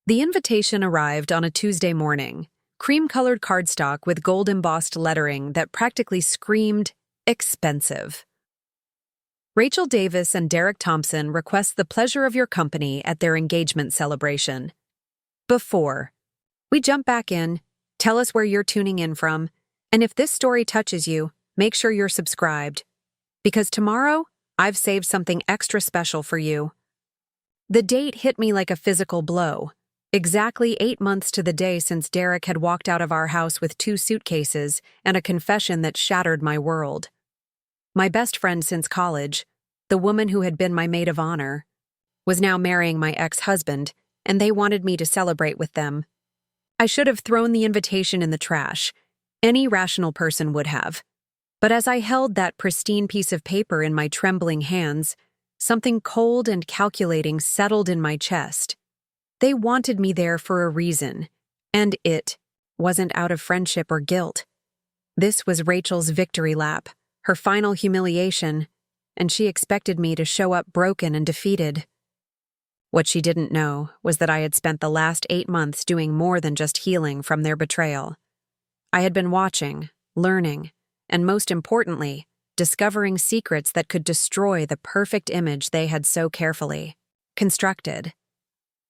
The invitation arrived on a Tuesday morning, cream-colored cardstock with gold embossed lettering that practically screamed expensive. Rachel Davis and Derek Thompson request the pleasure of your company at their engagement celebration. Before we jump back in, tell us where you're tuning in from, and if this story touches you, make sure you're subscribed, because tomorrow I've saved something extra special for you. The date hit me like a physical blow. Exactly 8 months to the day since Derek had walked out of our house with 2 suitcases and a confession that shattered my world. My best friend since college, the woman who had been my maid of honor, was now marrying my ex-husband, and they wanted me to celebrate with them. I should have thrown the invitation in the trash. Any rational person would have. But as I held that pristine piece of paper in my trembling hands, something cold and calculating settled in my chest. They wanted me there for a reason, and it wasn't out of friendship or guilt. This was Rachel's victory lap, her final humiliation, and she expected me to show up broken and defeated. What she didn't know was that I had spent the last 8 months doing more than just healing from their betrayal. I had been watching, learning, and most importantly, discovering secrets that could destroy the perfect image they had so carefully constructed.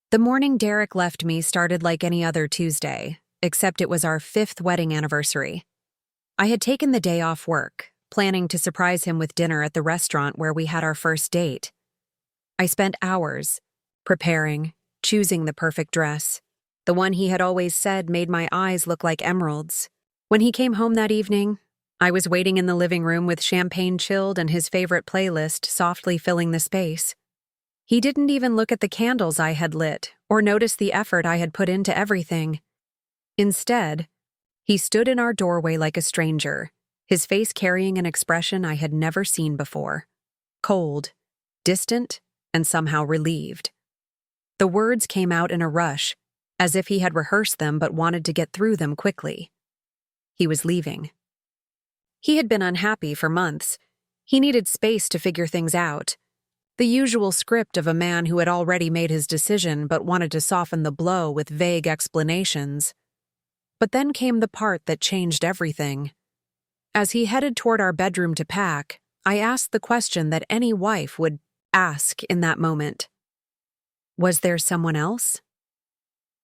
The morning Derek left me started like any other Tuesday, except it was our 5th wedding anniversary. I had taken the day off work, planning to surprise him with dinner at the restaurant where we had our first date. I spent hours preparing, choosing the perfect dress, the one he had always said made my eyes look like emeralds. When he came home that evening, I was waiting in the living room with champagne chilled and his favorite playlist softly filling the space. He didn't even look at the candles I had lit or notice the effort I had put into everything. Instead, he stood in our doorway like a stranger, his face carrying an expression I had never seen before. Cold, distant, and somehow relieved. The words came out in a rush, as if he had rehearsed them but wanted to get through them quickly. He was leaving. He had been unhappy for months. He needed space to figure things out. The usual script of a man who had already made his decision but wanted to soften the blow with vague explanations. But then came the part that changed everything. As he headed toward our bedroom to pack, I asked the question that any wife would ask in that moment. Was there someone else?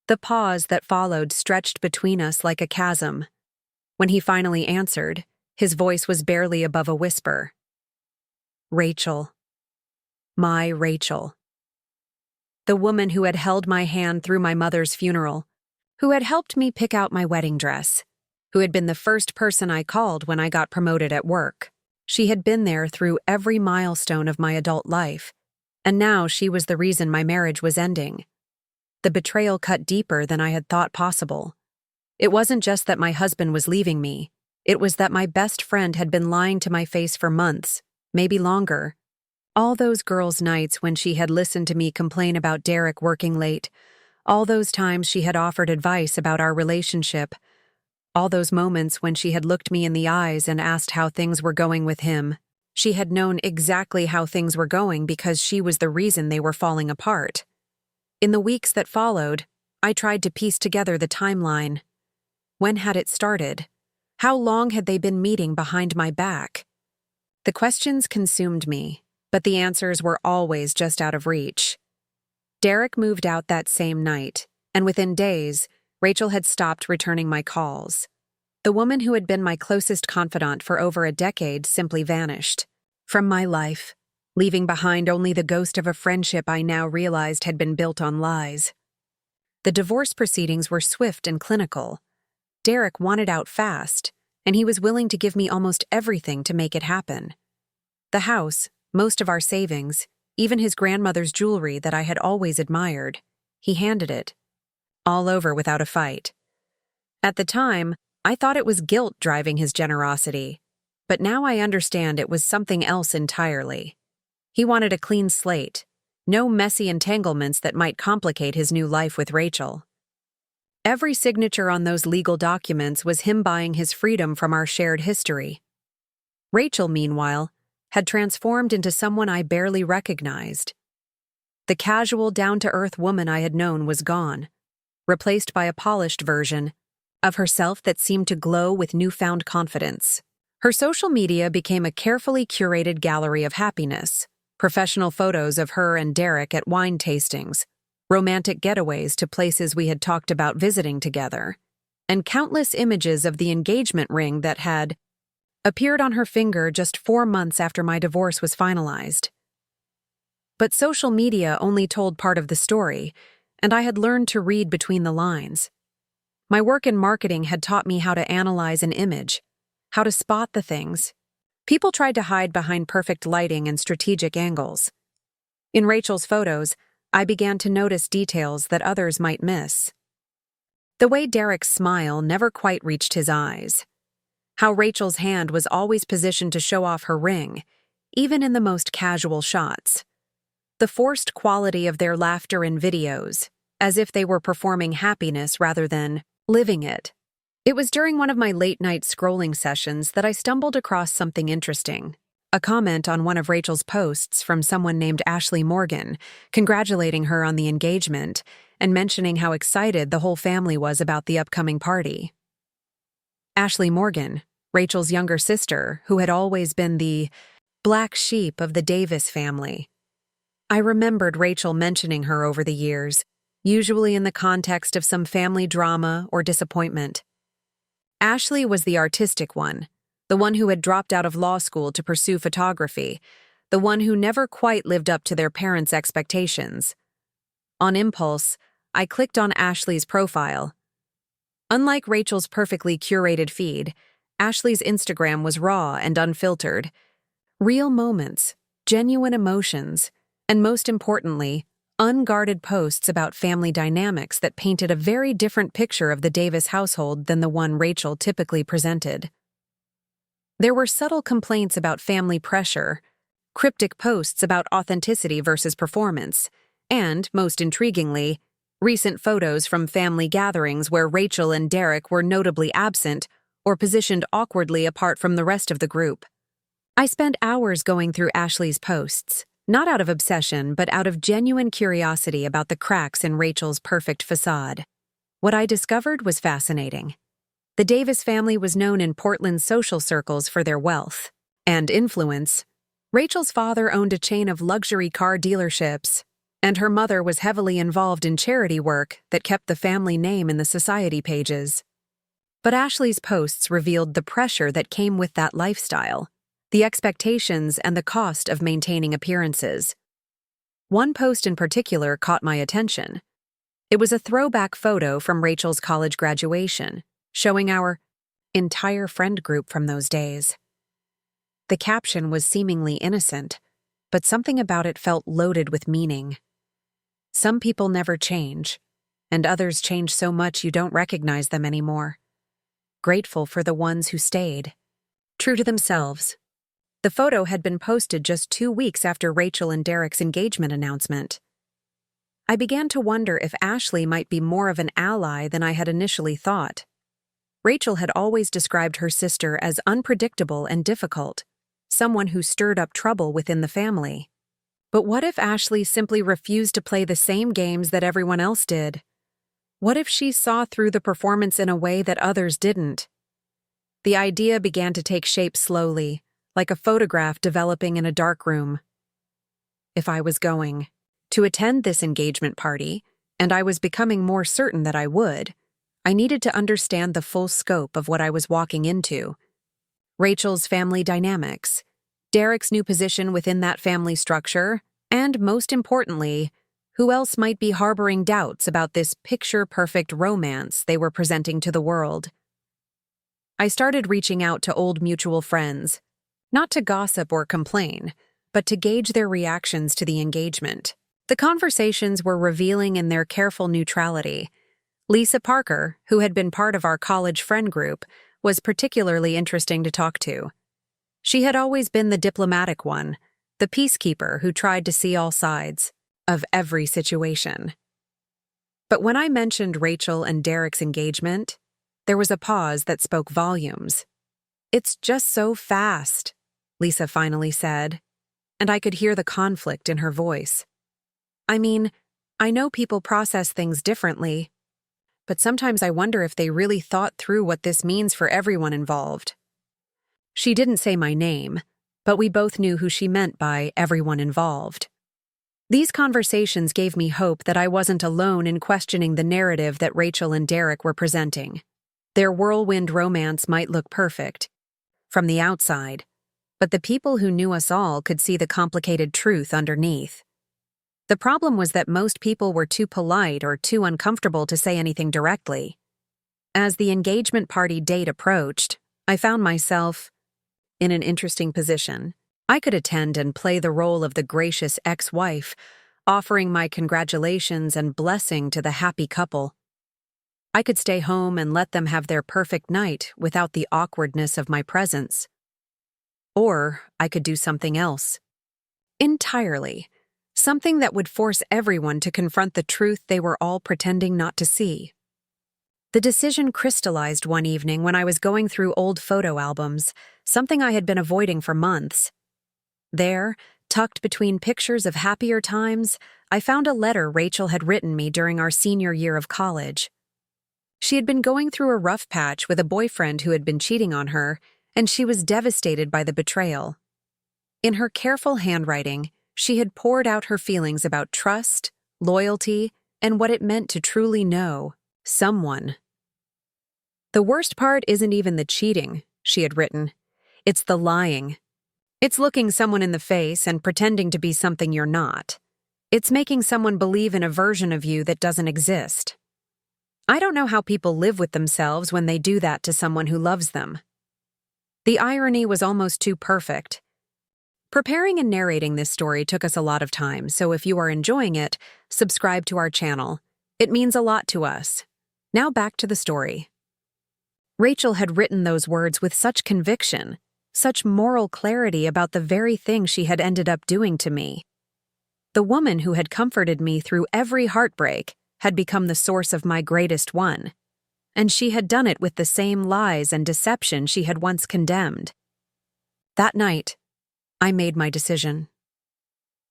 The pause that followed stretched between us like a chasm. When he finally answered, his voice was barely above a whisper. Rachel. My Rachel. The woman who had held my hand through my mother's funeral, who had helped me pick out my wedding dress, who had been the first person I called when I got promoted at work. She had been there through every milestone of my adult life, and now she was the reason my marriage was ending. The betrayal cut deeper than I had thought possible. It wasn't just that my husband was leaving me, it was that my best friend had been lying to my face for months, maybe longer. All those girls' nights when she had listened to me complain about Derek working late, all those times she had offered advice about our relationship, all those moments when she had looked me in the eyes and asked how things were going with him. She had known exactly how things were going because she was the reason they were falling apart. In the weeks that followed, I tried to piece together the timeline. When had it started? How long had they been meeting behind my back? The questions consumed me, but the answers were always just out of reach. Derek moved out that same night, and within days, Rachel had stopped returning my calls. The woman who had been my closest confidant for over a decade simply vanished from my life, leaving behind only the ghost of a friendship I now realized had been built on lies. The divorce proceedings were swift and clinical. Derek wanted out fast, and he was willing to give me almost everything to make it happen. The house, most of our savings, even his grandmother's jewelry that I had always admired, he handed it. All over without a fight. At the time, I thought it was guilt driving his generosity, but now I understand it was something else entirely. He wanted a clean slate, no messy entanglements that might complicate his new life with Rachel. Every signature on those legal documents was him buying his freedom from our shared history. Rachel, meanwhile, had transformed into someone I barely recognized. The casual, down-to-earth woman I had known was gone, replaced by a polished version of herself that seemed to glow with newfound confidence. Her social media became a carefully curated gallery of happiness, professional photos of her and Derek at wine tastings, romantic getaways to places we had talked about visiting together, and countless images of the engagement ring that had appeared on her finger just 4 months after my divorce was finalized. But social media only told part of the story, and I had learned to read between the lines. My work in marketing had taught me how to analyze an image, how to spot the things people tried to hide behind perfect lighting and strategic angles. In Rachel's photos, I began to notice details that others might miss. The way Derek's smile never quite reached his eyes. How Rachel's hand was always positioned to show off her ring, even in the most casual shots. The forced quality of their laughter in videos, as if they were performing happiness rather than living it. It was during one of my late-night scrolling sessions that I stumbled across something interesting. A comment on one of Rachel's posts from someone named Ashley Morgan, congratulating her on the engagement and mentioning how excited the whole family was about the upcoming party. Ashley Morgan, Rachel's younger sister, who had always been the black sheep of the Davis family. I remembered Rachel mentioning her over the years, usually in the context of some family drama or disappointment. Ashley was the artistic one, the one who had dropped out of law school to pursue photography, the one who never quite lived up to their parents' expectations. On impulse, I clicked on Ashley's profile. Unlike Rachel's perfectly curated feed, Ashley's Instagram was raw and unfiltered. Real moments, genuine emotions, and most importantly, unguarded posts about family dynamics that painted a very different picture of the Davis household than the one Rachel typically presented. There were subtle complaints about family pressure, cryptic posts about authenticity versus performance, and, most intriguingly, recent photos from family gatherings where Rachel and Derek were notably absent or positioned awkwardly apart from the rest of the group. I spent hours going through Ashley's posts, not out of obsession, but out of genuine curiosity about the cracks in Rachel's perfect facade. What I discovered was fascinating. The Davis family was known in Portland's social circles for their wealth and influence. Rachel's father owned a chain of luxury car dealerships, and her mother was heavily involved in charity work that kept the family name in the society pages. But Ashley's posts revealed the pressure that came with that lifestyle, the expectations and the cost of maintaining appearances. One post in particular caught my attention. It was a throwback photo from Rachel's college graduation, showing our entire friend group from those days. The caption was seemingly innocent, but something about it felt loaded with meaning. Some people never change, and others change so much you don't recognize them anymore. Grateful for the ones who stayed, true to themselves. The photo had been posted just 2 weeks after Rachel and Derek's engagement announcement. I began to wonder if Ashley might be more of an ally than I had initially thought. Rachel had always described her sister as unpredictable and difficult, someone who stirred up trouble within the family. But what if Ashley simply refused to play the same games that everyone else did? What if she saw through the performance in a way that others didn't? The idea began to take shape slowly, like a photograph developing in a dark room. If I was going to attend this engagement party, and I was becoming more certain that I would, I needed to understand the full scope of what I was walking into. Rachel's family dynamics, Derek's new position within that family structure, and most importantly, who else might be harboring doubts about this picture-perfect romance they were presenting to the world. I started reaching out to old mutual friends, not to gossip or complain, but to gauge their reactions to the engagement. The conversations were revealing in their careful neutrality. Lisa Parker, who had been part of our college friend group, was particularly interesting to talk to. She had always been the diplomatic one, the peacekeeper who tried to see all sides of every situation. But when I mentioned Rachel and Derek's engagement, there was a pause that spoke volumes. "It's just so fast," Lisa finally said, and I could hear the conflict in her voice. "I mean, I know people process things differently. but sometimes I wonder if they really thought through what this means for everyone involved. She didn't say my name, but we both knew who she meant by everyone involved. These conversations gave me hope that I wasn't alone in questioning the narrative that Rachel and Derek were presenting. Their whirlwind romance might look perfect from the outside, but the people who knew us all could see the complicated truth underneath. The problem was that most people were too polite or too uncomfortable to say anything directly. As the engagement party date approached, I found myself in an interesting position. I could attend and play the role of the gracious ex-wife, offering my congratulations and blessing to the happy couple. I could stay home and let them have their perfect night without the awkwardness of my presence. Or I could do something else. Entirely. Something that would force everyone to confront the truth they were all pretending not to see. The decision crystallized one evening when I was going through old photo albums, something I had been avoiding for months. There, tucked between pictures of happier times, I found a letter Rachel had written me during our senior year of college. She had been going through a rough patch with a boyfriend who had been cheating on her, and she was devastated by the betrayal. In her careful handwriting, she had poured out her feelings about trust, loyalty, and what it meant to truly know someone. "The worst part isn't even the cheating," she had written. "It's the lying. It's looking someone in the face and pretending to be something you're not. It's making someone believe in a version of you that doesn't exist. I don't know how people live with themselves when they do that to someone who loves them." The irony was almost too perfect. Preparing and narrating this story took us a lot of time, so if you are enjoying it, subscribe to our channel. It means a lot to us. Now back to the story. Rachel had written those words with such conviction, such moral clarity about the very thing she had ended up doing to me. The woman who had comforted me through every heartbreak had become the source of my greatest one, and she had done it with the same lies and deception she had once condemned. That night, I made my decision.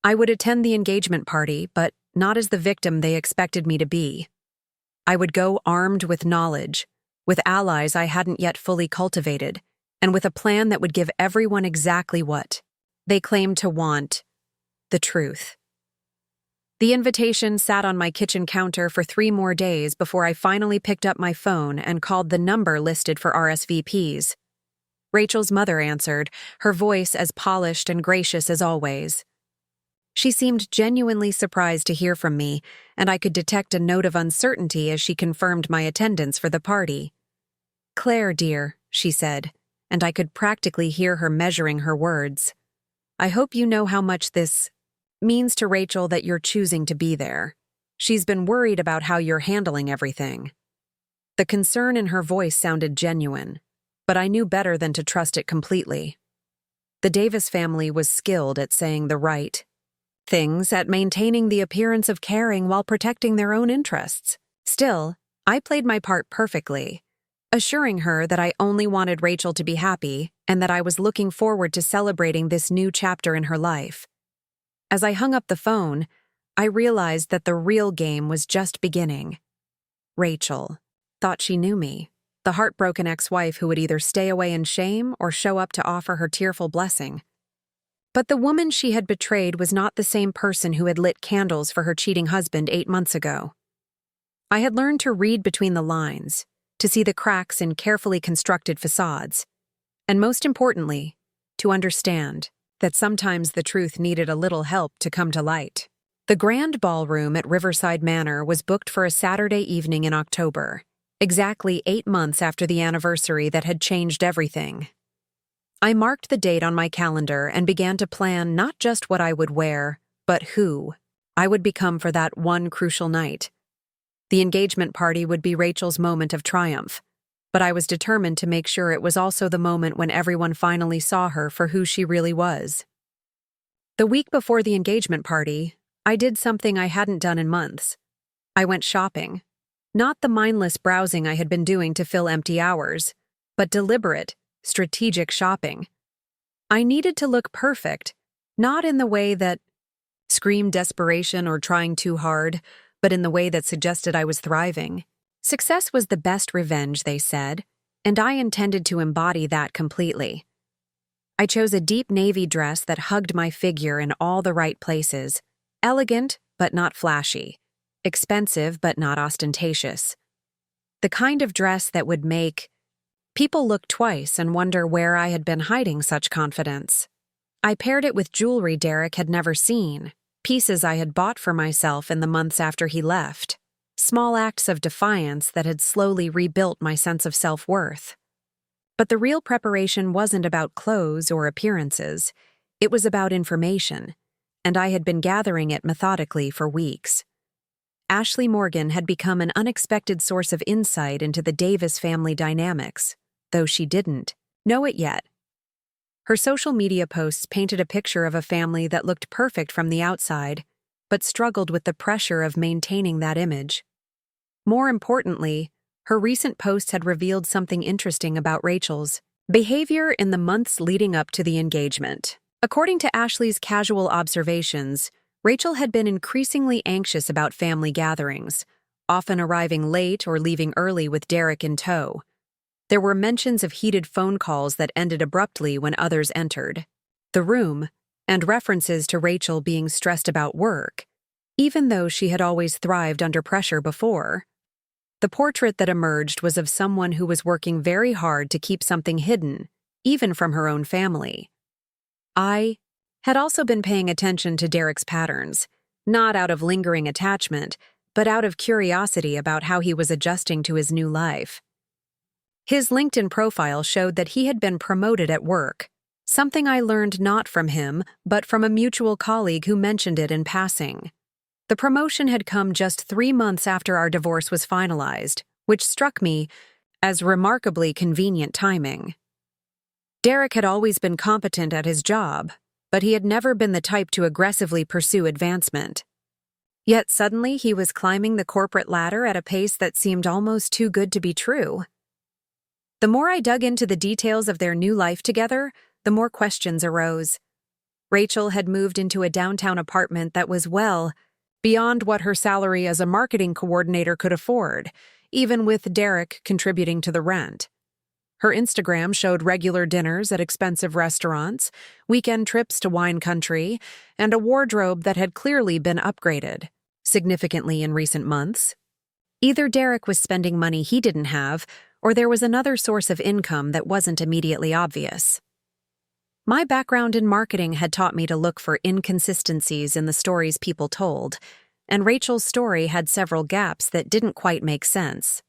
I would attend the engagement party, but not as the victim they expected me to be. I would go armed with knowledge, with allies I hadn't yet fully cultivated, and with a plan that would give everyone exactly what they claimed to want: the truth. The invitation sat on my kitchen counter for 3 more days before I finally picked up my phone and called the number listed for RSVPs. Rachel's mother answered, her voice as polished and gracious as always. She seemed genuinely surprised to hear from me, and I could detect a note of uncertainty as she confirmed my attendance for the party. "Claire, dear," she said, and I could practically hear her measuring her words. "I hope you know how much this means to Rachel that you're choosing to be there. She's been worried about how you're handling everything." The concern in her voice sounded genuine, but I knew better than to trust it completely. The Davis family was skilled at saying the right things, at maintaining the appearance of caring while protecting their own interests. Still, I played my part perfectly, assuring her that I only wanted Rachel to be happy and that I was looking forward to celebrating this new chapter in her life. As I hung up the phone, I realized that the real game was just beginning. Rachel thought she knew me, the heartbroken ex-wife who would either stay away in shame or show up to offer her tearful blessing. But the woman she had betrayed was not the same person who had lit candles for her cheating husband 8 months ago. I had learned to read between the lines, to see the cracks in carefully constructed facades, and most importantly, to understand that sometimes the truth needed a little help to come to light. The grand ballroom at Riverside Manor was booked for a Saturday evening in October, exactly 8 months after the anniversary that had changed everything. I marked the date on my calendar and began to plan not just what I would wear, but who I would become for that one crucial night. The engagement party would be Rachel's moment of triumph, but I was determined to make sure it was also the moment when everyone finally saw her for who she really was. The week before the engagement party, I did something I hadn't done in months. I went shopping. Not the mindless browsing I had been doing to fill empty hours, but deliberate, strategic shopping. I needed to look perfect, not in the way that screamed desperation or trying too hard, but in the way that suggested I was thriving. Success was the best revenge, they said, and I intended to embody that completely. I chose a deep navy dress that hugged my figure in all the right places, elegant but not flashy, expensive but not ostentatious. The kind of dress that would make people look twice and wonder where I had been hiding such confidence. I paired it with jewelry Derek had never seen, pieces I had bought for myself in the months after he left, small acts of defiance that had slowly rebuilt my sense of self-worth. But the real preparation wasn't about clothes or appearances, it was about information, and I had been gathering it methodically for weeks. Ashley Morgan had become an unexpected source of insight into the Davis family dynamics, though she didn't know it yet. Her social media posts painted a picture of a family that looked perfect from the outside, but struggled with the pressure of maintaining that image. More importantly, her recent posts had revealed something interesting about Rachel's behavior in the months leading up to the engagement. According to Ashley's casual observations, Rachel had been increasingly anxious about family gatherings, often arriving late or leaving early with Derek in tow. There were mentions of heated phone calls that ended abruptly when others entered the room, and references to Rachel being stressed about work, even though she had always thrived under pressure before. The portrait that emerged was of someone who was working very hard to keep something hidden, even from her own family. I had also been paying attention to Derek's patterns, not out of lingering attachment, but out of curiosity about how he was adjusting to his new life. His LinkedIn profile showed that he had been promoted at work, something I learned not from him, but from a mutual colleague who mentioned it in passing. The promotion had come just 3 months after our divorce was finalized, which struck me as remarkably convenient timing. Derek had always been competent at his job, but he had never been the type to aggressively pursue advancement. Yet suddenly he was climbing the corporate ladder at a pace that seemed almost too good to be true. The more I dug into the details of their new life together, the more questions arose. Rachel had moved into a downtown apartment that was well beyond what her salary as a marketing coordinator could afford, even with Derek contributing to the rent. Her Instagram showed regular dinners at expensive restaurants, weekend trips to wine country, and a wardrobe that had clearly been upgraded significantly in recent months. Either Derek was spending money he didn't have, or there was another source of income that wasn't immediately obvious. My background in marketing had taught me to look for inconsistencies in the stories people told, and Rachel's story had several gaps that didn't quite make sense.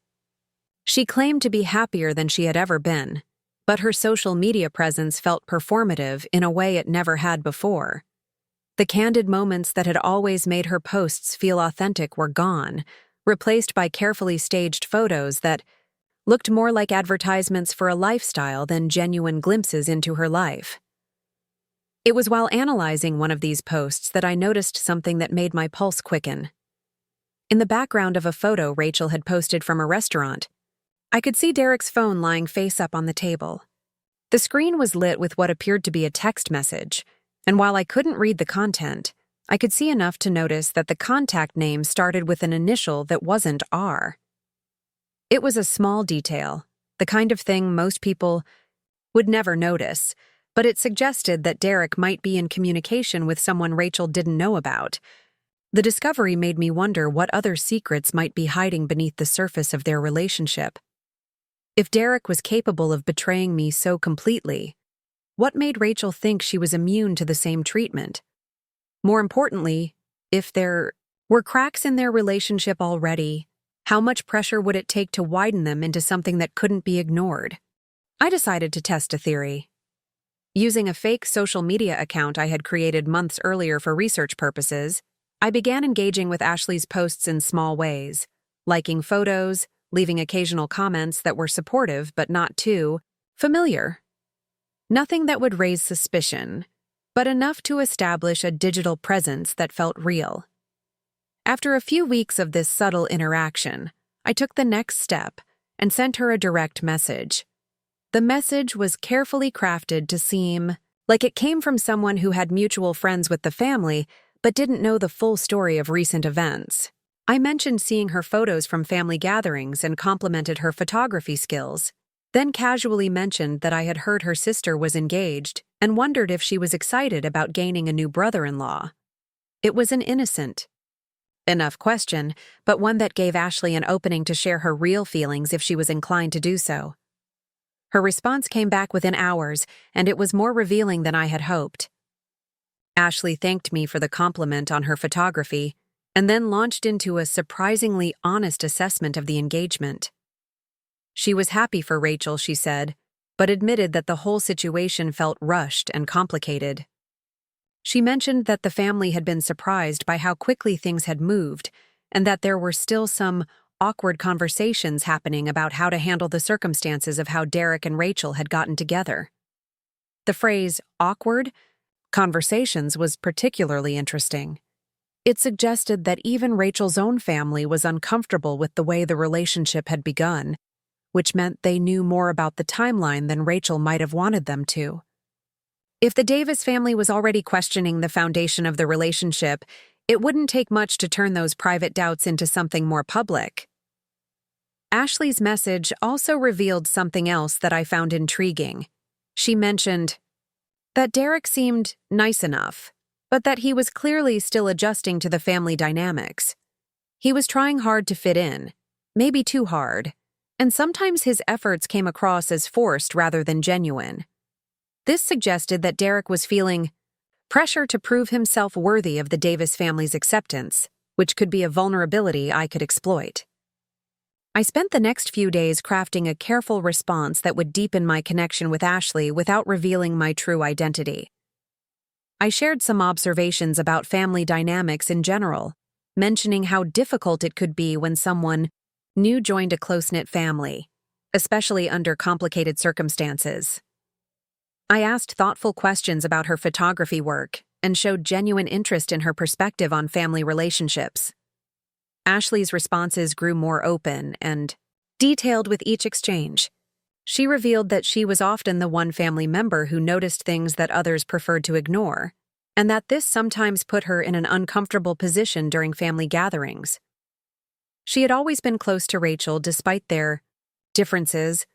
She claimed to be happier than she had ever been, but her social media presence felt performative in a way it never had before. The candid moments that had always made her posts feel authentic were gone, replaced by carefully staged photos that looked more like advertisements for a lifestyle than genuine glimpses into her life. It was while analyzing one of these posts that I noticed something that made my pulse quicken. In the background of a photo Rachel had posted from a restaurant, I could see Derek's phone lying face up on the table. The screen was lit with what appeared to be a text message, and while I couldn't read the content, I could see enough to notice that the contact name started with an initial that wasn't R. It was a small detail, the kind of thing most people would never notice, but it suggested that Derek might be in communication with someone Rachel didn't know about. The discovery made me wonder what other secrets might be hiding beneath the surface of their relationship. If Derek was capable of betraying me so completely, what made Rachel think she was immune to the same treatment? More importantly, if there were cracks in their relationship already, how much pressure would it take to widen them into something that couldn't be ignored? I decided to test a theory. Using a fake social media account I had created months earlier for research purposes, I began engaging with Ashley's posts in small ways, liking photos, leaving occasional comments that were supportive but not too familiar. Nothing that would raise suspicion, but enough to establish a digital presence that felt real. After a few weeks of this subtle interaction, I took the next step and sent her a direct message. The message was carefully crafted to seem like it came from someone who had mutual friends with the family but didn't know the full story of recent events. I mentioned seeing her photos from family gatherings and complimented her photography skills, then casually mentioned that I had heard her sister was engaged and wondered if she was excited about gaining a new brother-in-law. It was an innocent enough question, but one that gave Ashley an opening to share her real feelings if she was inclined to do so. Her response came back within hours, and it was more revealing than I had hoped. Ashley thanked me for the compliment on her photography, and then launched into a surprisingly honest assessment of the engagement. She was happy for Rachel, she said, but admitted that the whole situation felt rushed and complicated. She mentioned that the family had been surprised by how quickly things had moved, and that there were still some awkward conversations happening about how to handle the circumstances of how Derek and Rachel had gotten together. The phrase, awkward conversations, was particularly interesting. It suggested that even Rachel's own family was uncomfortable with the way the relationship had begun, which meant they knew more about the timeline than Rachel might have wanted them to. If the Davis family was already questioning the foundation of the relationship, it wouldn't take much to turn those private doubts into something more public. Ashley's message also revealed something else that I found intriguing. She mentioned that Derek seemed nice enough, but that he was clearly still adjusting to the family dynamics. He was trying hard to fit in, maybe too hard, and sometimes his efforts came across as forced rather than genuine. This suggested that Derek was feeling pressure to prove himself worthy of the Davis family's acceptance, which could be a vulnerability I could exploit. I spent the next few days crafting a careful response that would deepen my connection with Ashley without revealing my true identity. I shared some observations about family dynamics in general, mentioning how difficult it could be when someone new joined a close-knit family, especially under complicated circumstances. I asked thoughtful questions about her photography work and showed genuine interest in her perspective on family relationships. Ashley's responses grew more open and detailed with each exchange. She revealed that she was often the one family member who noticed things that others preferred to ignore, and that this sometimes put her in an uncomfortable position during family gatherings. She had always been close to Rachel despite their differences,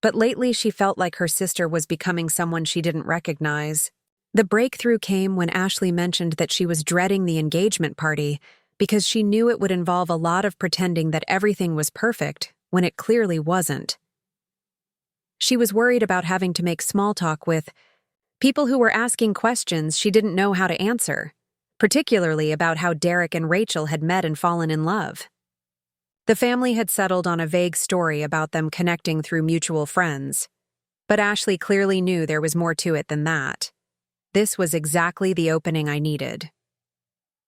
but lately she felt like her sister was becoming someone she didn't recognize. The breakthrough came when Ashley mentioned that she was dreading the engagement party because she knew it would involve a lot of pretending that everything was perfect when it clearly wasn't. She was worried about having to make small talk with people who were asking questions she didn't know how to answer, particularly about how Derek and Rachel had met and fallen in love. The family had settled on a vague story about them connecting through mutual friends, but Ashley clearly knew there was more to it than that. This was exactly the opening I needed.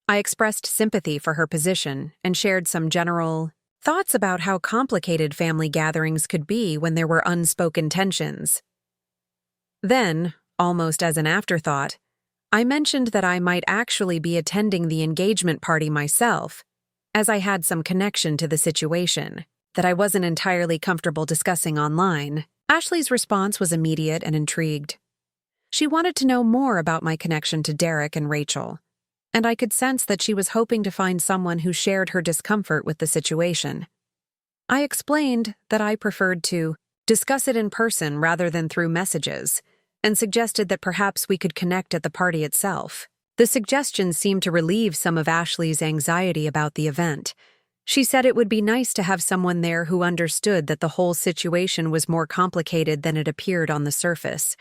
I expressed sympathy for her position and shared some general thoughts about how complicated family gatherings could be when there were unspoken tensions. Then, almost as an afterthought, I mentioned that I might actually be attending the engagement party myself, as I had some connection to the situation that I wasn't entirely comfortable discussing online. Ashley's response was immediate and intrigued. She wanted to know more about my connection to Derek and Rachel, and I could sense that she was hoping to find someone who shared her discomfort with the situation. I explained that I preferred to discuss it in person rather than through messages, and suggested that perhaps we could connect at the party itself. The suggestion seemed to relieve some of Ashley's anxiety about the event. She said it would be nice to have someone there who understood that the whole situation was more complicated than it appeared on the surface.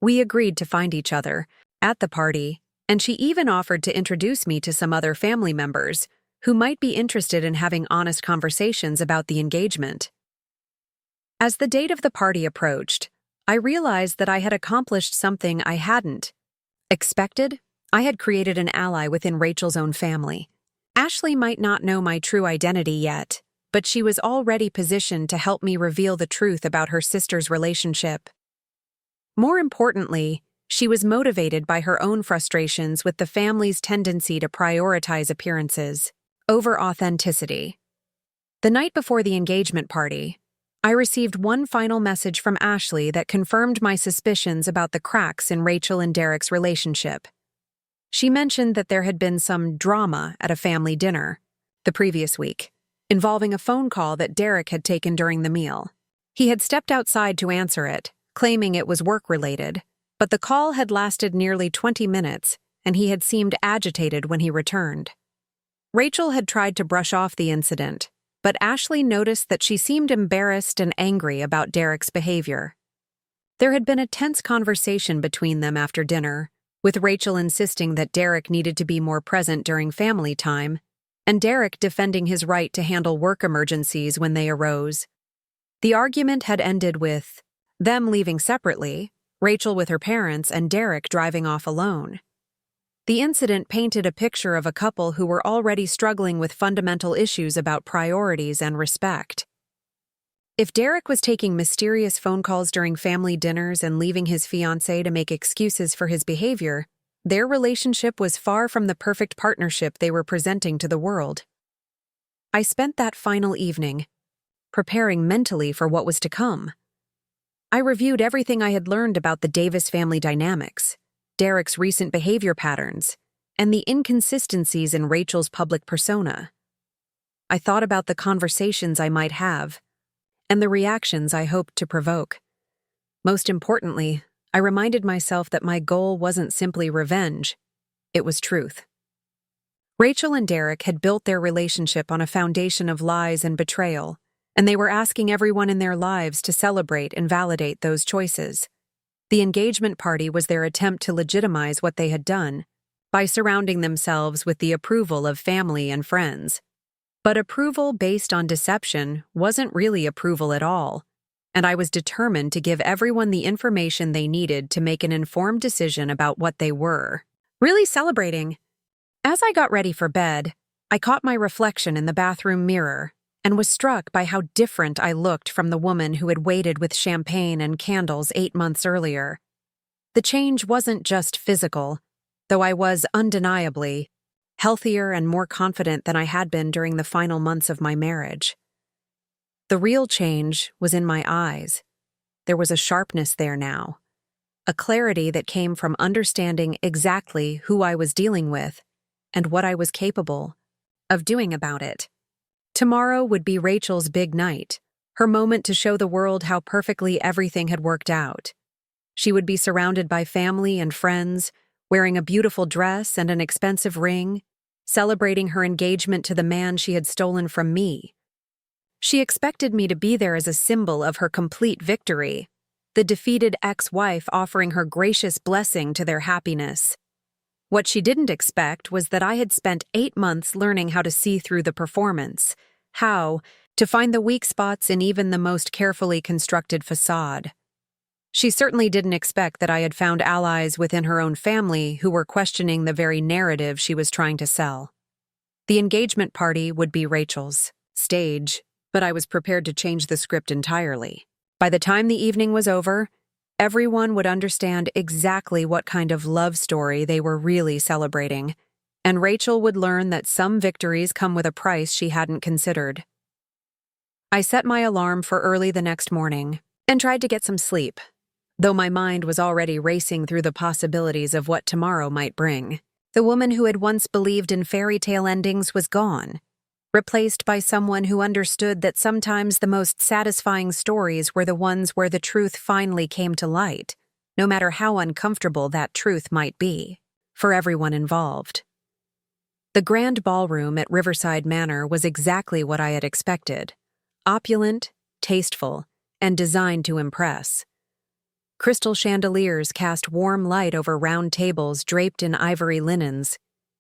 We agreed to find each other at the party, and she even offered to introduce me to some other family members who might be interested in having honest conversations about the engagement. As the date of the party approached, I realized that I had accomplished something I hadn't expected. I had created an ally within Rachel's own family. Ashley might not know my true identity yet, but she was already positioned to help me reveal the truth about her sister's relationship. More importantly, she was motivated by her own frustrations with the family's tendency to prioritize appearances over authenticity. The night before the engagement party, I received one final message from Ashley that confirmed my suspicions about the cracks in Rachel and Derek's relationship. She mentioned that there had been some drama at a family dinner. the previous week, involving a phone call that Derek had taken during the meal. He had stepped outside to answer it, claiming it was work-related, but the call had lasted nearly 20 minutes, and he had seemed agitated when he returned. Rachel had tried to brush off the incident, but Ashley noticed that she seemed embarrassed and angry about Derek's behavior. There had been a tense conversation between them after dinner, with Rachel insisting that Derek needed to be more present during family time, and Derek defending his right to handle work emergencies when they arose. The argument had ended with them leaving separately, Rachel with her parents and Derek driving off alone. The incident painted a picture of a couple who were already struggling with fundamental issues about priorities and respect. If Derek was taking mysterious phone calls during family dinners and leaving his fiancée to make excuses for his behavior, their relationship was far from the perfect partnership they were presenting to the world. I spent that final evening preparing mentally for what was to come. I reviewed everything I had learned about the Davis family dynamics, Derek's recent behavior patterns, and the inconsistencies in Rachel's public persona. I thought about the conversations I might have, and the reactions I hoped to provoke. Most importantly, I reminded myself that my goal wasn't simply revenge, it was truth. Rachel and Derek had built their relationship on a foundation of lies and betrayal, and they were asking everyone in their lives to celebrate and validate those choices. The engagement party was their attempt to legitimize what they had done, by surrounding themselves with the approval of family and friends. But approval based on deception wasn't really approval at all, and I was determined to give everyone the information they needed to make an informed decision about what they were really celebrating. As I got ready for bed, I caught my reflection in the bathroom mirror and was struck by how different I looked from the woman who had waited with champagne and candles 8 months earlier. The change wasn't just physical, though I was undeniably healthier and more confident than I had been during the final months of my marriage. The real change was in my eyes. There was a sharpness there now, a clarity that came from understanding exactly who I was dealing with and what I was capable of doing about it. Tomorrow would be Rachel's big night, her moment to show the world how perfectly everything had worked out. She would be surrounded by family and friends, wearing a beautiful dress and an expensive ring, celebrating her engagement to the man she had stolen from me. She expected me to be there as a symbol of her complete victory, the defeated ex-wife offering her gracious blessing to their happiness. What she didn't expect was that I had spent 8 months learning how to see through the performance, how to find the weak spots in even the most carefully constructed facade. She certainly didn't expect that I had found allies within her own family who were questioning the very narrative she was trying to sell. The engagement party would be Rachel's stage, but I was prepared to change the script entirely. By the time the evening was over, everyone would understand exactly what kind of love story they were really celebrating, and Rachel would learn that some victories come with a price she hadn't considered. I set my alarm for early the next morning and tried to get some sleep, though my mind was already racing through the possibilities of what tomorrow might bring. The woman who had once believed in fairy tale endings was gone, replaced by someone who understood that sometimes the most satisfying stories were the ones where the truth finally came to light, no matter how uncomfortable that truth might be, for everyone involved. The grand ballroom at Riverside Manor was exactly what I had expected: opulent, tasteful, and designed to impress. Crystal chandeliers cast warm light over round tables draped in ivory linens,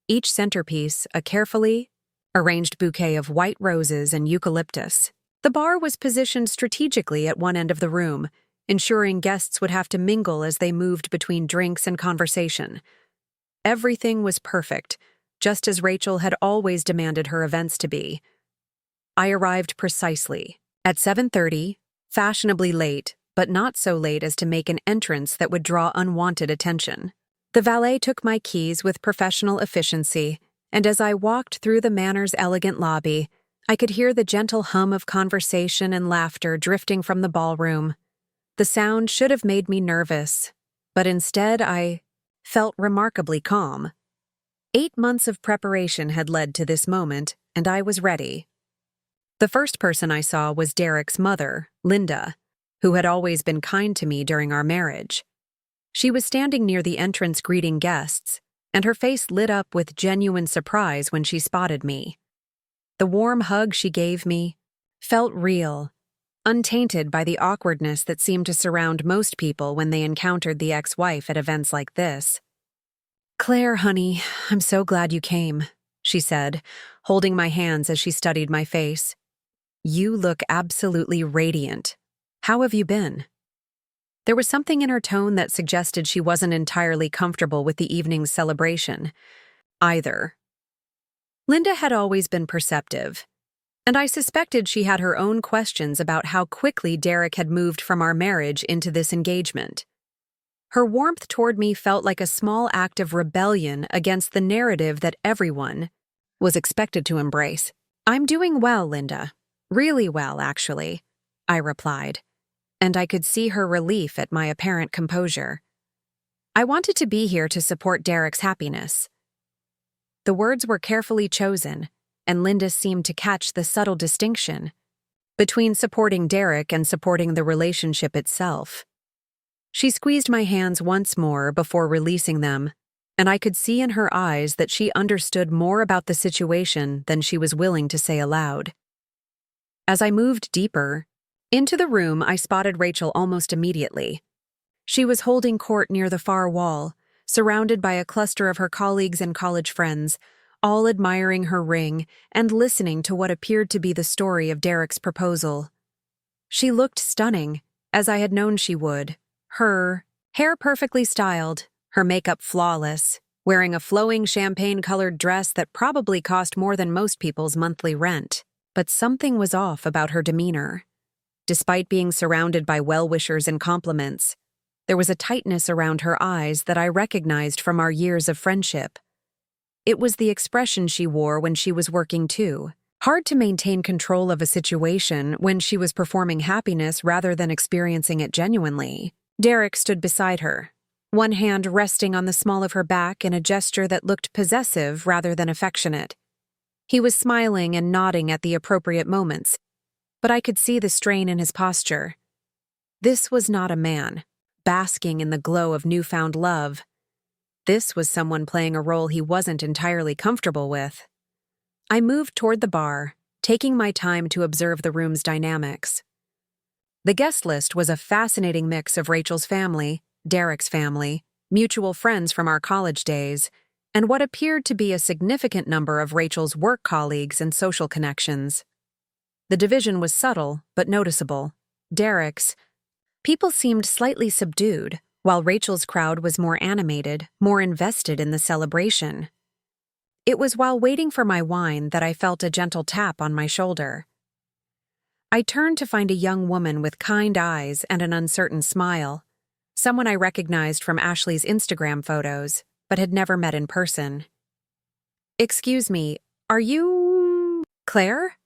each centerpiece a carefully arranged bouquet of white roses and eucalyptus. The bar was positioned strategically at one end of the room, ensuring guests would have to mingle as they moved between drinks and conversation. Everything was perfect, just as Rachel had always demanded her events to be. I arrived precisely at 7:30, fashionably late, but not so late as to make an entrance that would draw unwanted attention. The valet took my keys with professional efficiency, and as I walked through the Manor's elegant lobby, I could hear the gentle hum of conversation and laughter drifting from the ballroom. The sound should have made me nervous, but instead I felt remarkably calm. 8 months of preparation had led to this moment, and I was ready. The first person I saw was Derek's mother, Linda, who had always been kind to me during our marriage. She was standing near the entrance greeting guests, and her face lit up with genuine surprise when she spotted me. The warm hug she gave me felt real, untainted by the awkwardness that seemed to surround most people when they encountered the ex-wife at events like this. "Claire, honey, I'm so glad you came," she said, holding my hands as she studied my face. "You look absolutely radiant. How have you been?" There was something in her tone that suggested she wasn't entirely comfortable with the evening's celebration, either. Linda had always been perceptive, and I suspected she had her own questions about how quickly Derek had moved from our marriage into this engagement. Her warmth toward me felt like a small act of rebellion against the narrative that everyone was expected to embrace. "I'm doing well, Linda. Really well, actually," I replied, and I could see her relief at my apparent composure. "I wanted to be here to support Derek's happiness." The words were carefully chosen, and Linda seemed to catch the subtle distinction between supporting Derek and supporting the relationship itself. She squeezed my hands once more before releasing them, and I could see in her eyes that she understood more about the situation than she was willing to say aloud. As I moved deeper into the room, I spotted Rachel almost immediately. She was holding court near the far wall, surrounded by a cluster of her colleagues and college friends, all admiring her ring and listening to what appeared to be the story of Derek's proposal. She looked stunning, as I had known she would. Her hair perfectly styled, her makeup flawless, wearing a flowing champagne-colored dress that probably cost more than most people's monthly rent. But something was off about her demeanor. Despite being surrounded by well-wishers and compliments, there was a tightness around her eyes that I recognized from our years of friendship. It was the expression she wore when she was working too. Hard to maintain control of a situation when she was performing happiness rather than experiencing it genuinely. Derek stood beside her, one hand resting on the small of her back in a gesture that looked possessive rather than affectionate. He was smiling and nodding at the appropriate moments, but I could see the strain in his posture. This was not a man, basking in the glow of newfound love. This was someone playing a role he wasn't entirely comfortable with. I moved toward the bar, taking my time to observe the room's dynamics. The guest list was a fascinating mix of Rachel's family, Derek's family, mutual friends from our college days, and what appeared to be a significant number of Rachel's work colleagues and social connections. The division was subtle but noticeable. Derek's people seemed slightly subdued, while Rachel's crowd was more animated, more invested in the celebration. It was while waiting for my wine that I felt a gentle tap on my shoulder. I turned to find a young woman with kind eyes and an uncertain smile, someone I recognized from Ashley's Instagram photos, but had never met in person. "Excuse me, are you Claire?"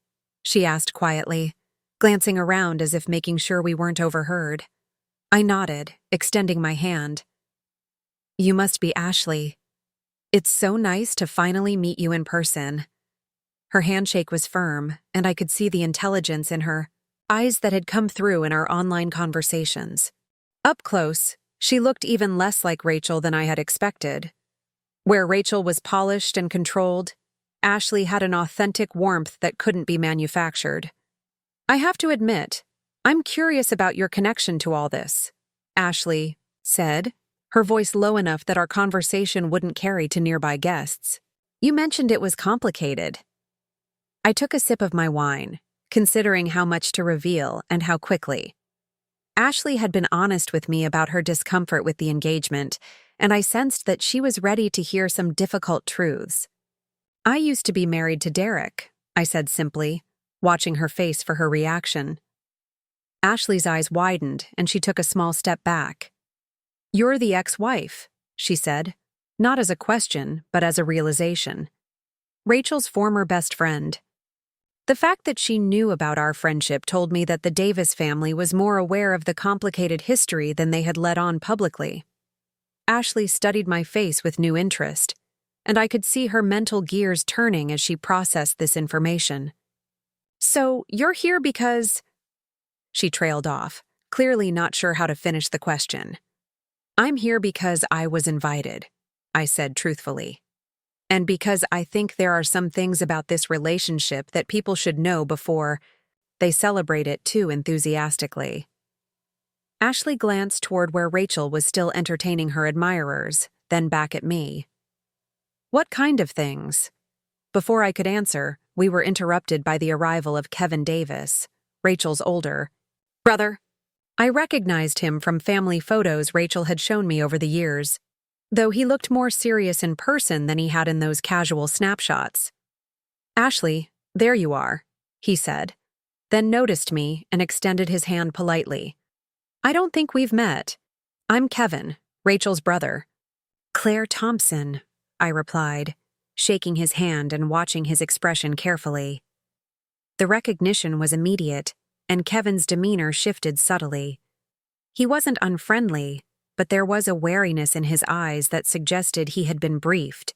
she asked quietly, glancing around as if making sure we weren't overheard. I nodded, extending my hand. "You must be Ashley. It's so nice to finally meet you in person." Her handshake was firm, and I could see the intelligence in her eyes that had come through in our online conversations. Up close, she looked even less like Rachel than I had expected. Where Rachel was polished and controlled, Ashley had an authentic warmth that couldn't be manufactured. "I have to admit, I'm curious about your connection to all this," Ashley said, her voice low enough that our conversation wouldn't carry to nearby guests. "You mentioned it was complicated." I took a sip of my wine, considering how much to reveal and how quickly. Ashley had been honest with me about her discomfort with the engagement, and I sensed that she was ready to hear some difficult truths. "I used to be married to Derek," I said simply, watching her face for her reaction. Ashley's eyes widened, and she took a small step back. "You're the ex-wife," she said, not as a question, but as a realization. "Rachel's former best friend." The fact that she knew about our friendship told me that the Davis family was more aware of the complicated history than they had let on publicly. Ashley studied my face with new interest. and I could see her mental gears turning as she processed this information. "So, you're here because—" She trailed off, clearly not sure how to finish the question. "I'm here because I was invited," I said truthfully. "And because I think there are some things about this relationship that people should know before they celebrate it too enthusiastically." Ashley glanced toward where Rachel was still entertaining her admirers, then back at me. "What kind of things?" Before I could answer, we were interrupted by the arrival of Kevin Davis, Rachel's older brother. I recognized him from family photos Rachel had shown me over the years, though he looked more serious in person than he had in those casual snapshots. "Ashley, there you are," he said, then noticed me and extended his hand politely. "I don't think we've met. I'm Kevin, Rachel's brother." "Claire Thompson," I replied, shaking his hand and watching his expression carefully. The recognition was immediate, and Kevin's demeanor shifted subtly. He wasn't unfriendly, but there was a wariness in his eyes that suggested he had been briefed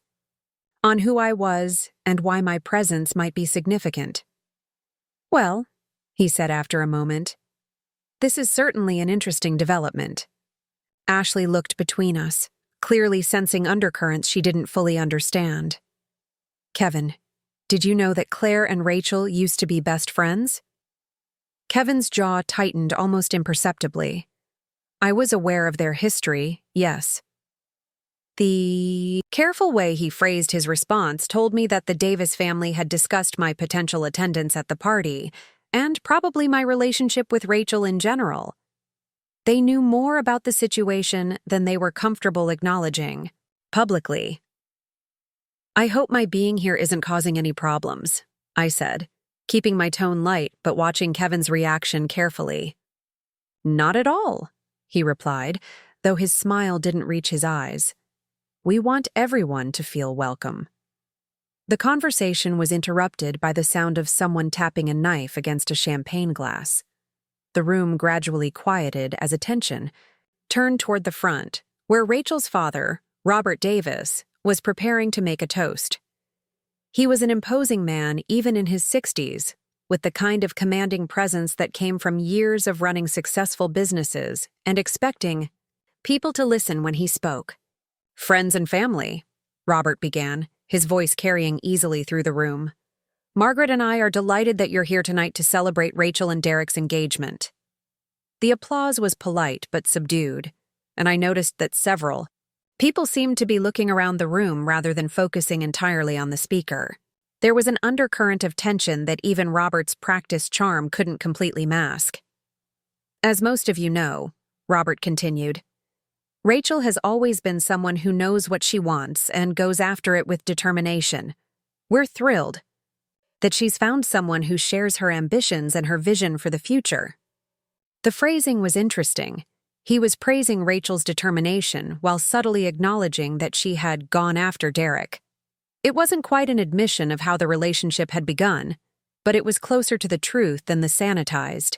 on who I was and why my presence might be significant. "Well," he said after a moment, "this is certainly an interesting development." Ashley looked between us, clearly sensing undercurrents she didn't fully understand. "Kevin, did you know that Claire and Rachel used to be best friends?" Kevin's jaw tightened almost imperceptibly. "I was aware of their history, yes." The careful way he phrased his response told me that the Davis family had discussed my potential attendance at the party, and probably my relationship with Rachel in general. They knew more about the situation than they were comfortable acknowledging, publicly. "I hope my being here isn't causing any problems," I said, keeping my tone light but watching Kevin's reaction carefully. "Not at all," he replied, though his smile didn't reach his eyes. "We want everyone to feel welcome." The conversation was interrupted by the sound of someone tapping a knife against a champagne glass. The room gradually quieted as attention turned toward the front, where Rachel's father, Robert Davis, was preparing to make a toast. He was an imposing man even in his 60s, with the kind of commanding presence that came from years of running successful businesses and expecting people to listen when he spoke. "Friends and family," Robert began, his voice carrying easily through the room. "Margaret and I are delighted that you're here tonight to celebrate Rachel and Derek's engagement." The applause was polite but subdued, and I noticed that several people seemed to be looking around the room rather than focusing entirely on the speaker. There was an undercurrent of tension that even Robert's practiced charm couldn't completely mask. "As most of you know," Robert continued, "Rachel has always been someone who knows what she wants and goes after it with determination. We're thrilled that she's found someone who shares her ambitions and her vision for the future." The phrasing was interesting. He was praising Rachel's determination while subtly acknowledging that she had gone after Derek. It wasn't quite an admission of how the relationship had begun, but it was closer to the truth than the sanitized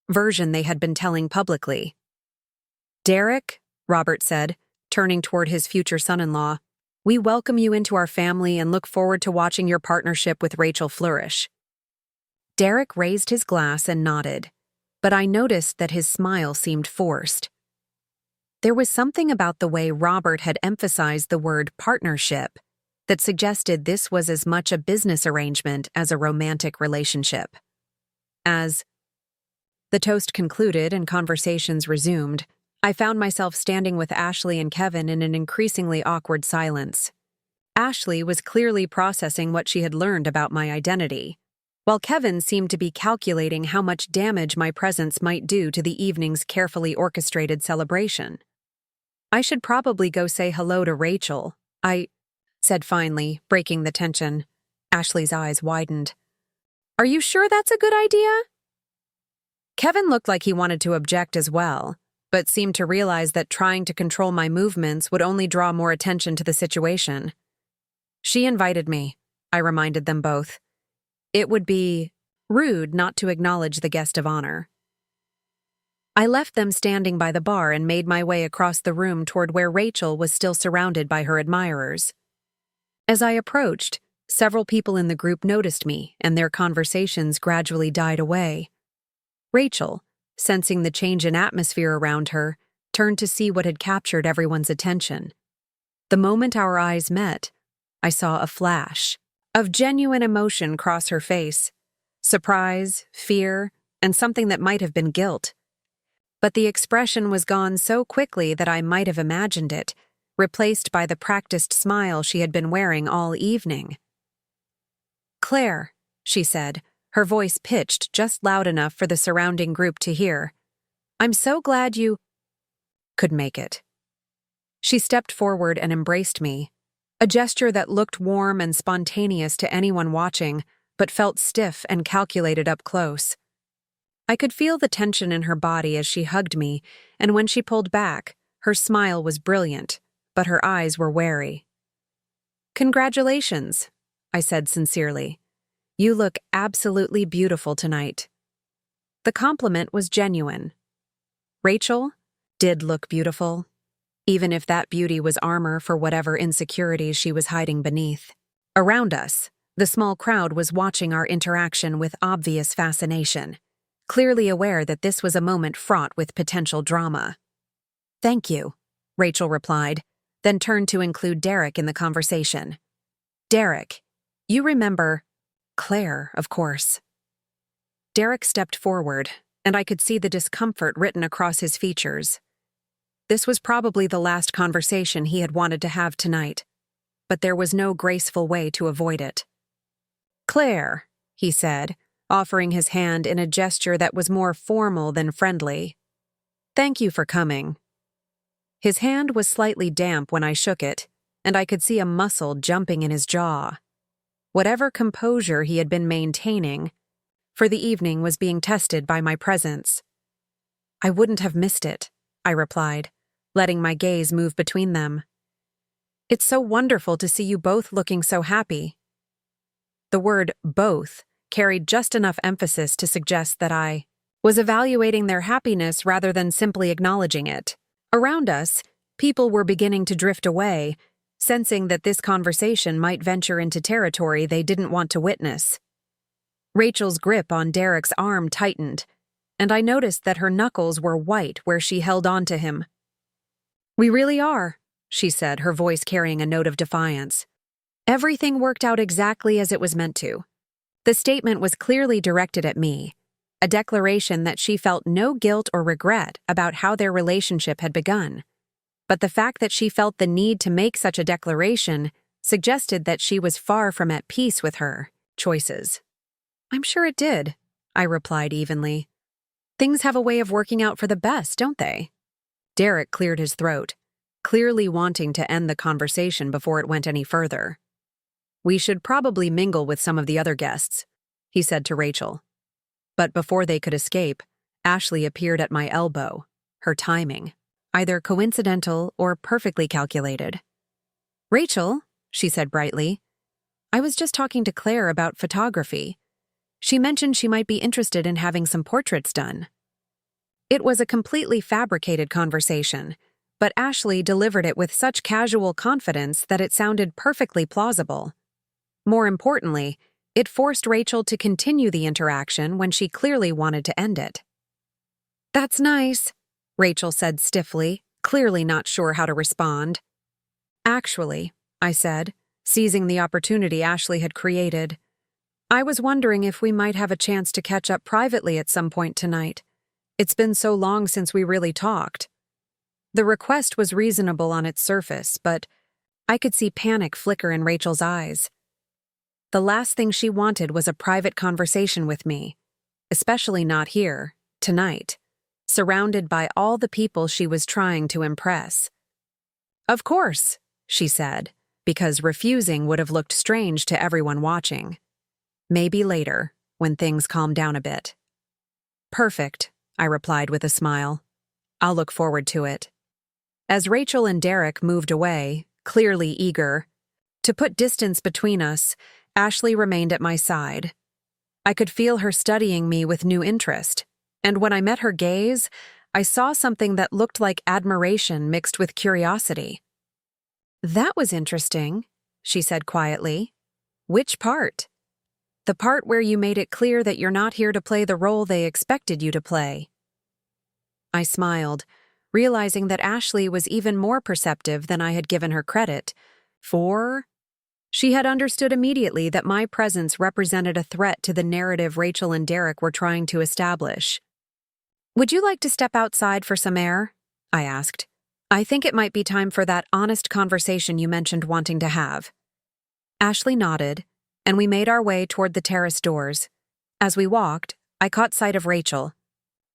version they had been telling publicly. "Derek," Robert said, turning toward his future son-in-law, "we welcome you into our family and look forward to watching your partnership with Rachel flourish." Derek raised his glass and nodded, but I noticed that his smile seemed forced. There was something about the way Robert had emphasized the word partnership that suggested this was as much a business arrangement as a romantic relationship. As the toast concluded and conversations resumed, I found myself standing with Ashley and Kevin in an increasingly awkward silence. Ashley was clearly processing what she had learned about my identity, while Kevin seemed to be calculating how much damage my presence might do to the evening's carefully orchestrated celebration. "I should probably go say hello to Rachel," I said finally, breaking the tension. Ashley's eyes widened. "Are you sure that's a good idea?" Kevin looked like he wanted to object as well, but seemed to realize that trying to control my movements would only draw more attention to the situation. "She invited me," I reminded them both. It would be rude not to acknowledge the guest of honor. I left them standing by the bar and made my way across the room toward where Rachel was still surrounded by her admirers. As I approached, several people in the group noticed me, and their conversations gradually died away. Rachel, sensing the change in atmosphere around her, turned to see what had captured everyone's attention. The moment our eyes met, I saw a flash of genuine emotion cross her face, surprise, fear, and something that might have been guilt. But the expression was gone so quickly that I might have imagined it, replaced by the practiced smile she had been wearing all evening. "Claire," she said, her voice pitched just loud enough for the surrounding group to hear. "I'm so glad you could make it." She stepped forward and embraced me, a gesture that looked warm and spontaneous to anyone watching, but felt stiff and calculated up close. I could feel the tension in her body as she hugged me, and when she pulled back, her smile was brilliant, but her eyes were wary. "Congratulations," I said sincerely. "You look absolutely beautiful tonight." The compliment was genuine. Rachel did look beautiful, even if that beauty was armor for whatever insecurities she was hiding beneath. Around us, the small crowd was watching our interaction with obvious fascination, clearly aware that this was a moment fraught with potential drama. "Thank you," Rachel replied, then turned to include Derek in the conversation. "Derek, you remember Claire, of course." Derek stepped forward, and I could see the discomfort written across his features. This was probably the last conversation he had wanted to have tonight, but there was no graceful way to avoid it. "Claire," he said, offering his hand in a gesture that was more formal than friendly. "Thank you for coming." His hand was slightly damp when I shook it, and I could see a muscle jumping in his jaw. Whatever composure he had been maintaining for the evening was being tested by my presence. "I wouldn't have missed it," I replied, letting my gaze move between them. "It's so wonderful to see you both looking so happy." The word "both" carried just enough emphasis to suggest that I was evaluating their happiness rather than simply acknowledging it. Around us, people were beginning to drift away, sensing that this conversation might venture into territory they didn't want to witness. Rachel's grip on Derek's arm tightened, and I noticed that her knuckles were white where she held on to him. "We really are," she said, her voice carrying a note of defiance. Everything worked out exactly as it was meant to. The statement was clearly directed at me, a declaration that she felt no guilt or regret about how their relationship had begun. But the fact that she felt the need to make such a declaration suggested that she was far from at peace with her choices. "I'm sure it did," I replied evenly. "Things have a way of working out for the best, don't they?" Derek cleared his throat, clearly wanting to end the conversation before it went any further. "We should probably mingle with some of the other guests," he said to Rachel. But before they could escape, Ashley appeared at my elbow, her timing either coincidental or perfectly calculated. "Rachel," she said brightly, "I was just talking to Claire about photography. She mentioned she might be interested in having some portraits done." It was a completely fabricated conversation, but Ashley delivered it with such casual confidence that it sounded perfectly plausible. More importantly, it forced Rachel to continue the interaction when she clearly wanted to end it. "That's nice," Rachel said stiffly, clearly not sure how to respond. "Actually," I said, seizing the opportunity Ashley had created, "I was wondering if we might have a chance to catch up privately at some point tonight. It's been so long since we really talked." The request was reasonable on its surface, but I could see panic flicker in Rachel's eyes. The last thing she wanted was a private conversation with me, especially not here, tonight, surrounded by all the people she was trying to impress. "Of course," she said, because refusing would have looked strange to everyone watching. "Maybe later, when things calm down a bit." "Perfect," I replied with a smile. "I'll look forward to it." As Rachel and Derek moved away, clearly eager to put distance between us, Ashley remained at my side. I could feel her studying me with new interest, and when I met her gaze, I saw something that looked like admiration mixed with curiosity. "That was interesting," she said quietly. Which part? The part where you made it clear that you're not here to play the role they expected you to play. I smiled, realizing that Ashley was even more perceptive than I had given her credit for. She had understood immediately that my presence represented a threat to the narrative Rachel and Derek were trying to establish. Would you like to step outside for some air? I asked. I think it might be time for that honest conversation you mentioned wanting to have. Ashley nodded, and we made our way toward the terrace doors. As we walked, I caught sight of Rachel,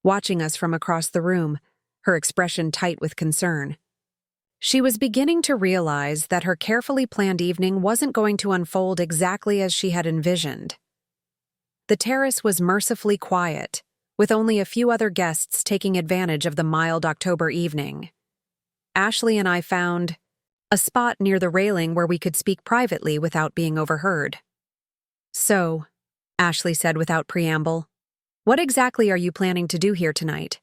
watching us from across the room, her expression tight with concern. She was beginning to realize that her carefully planned evening wasn't going to unfold exactly as she had envisioned. The terrace was mercifully quiet, with only a few other guests taking advantage of the mild October evening. Ashley and I found a spot near the railing where we could speak privately without being overheard. So, Ashley said without preamble, what exactly are you planning to do here tonight?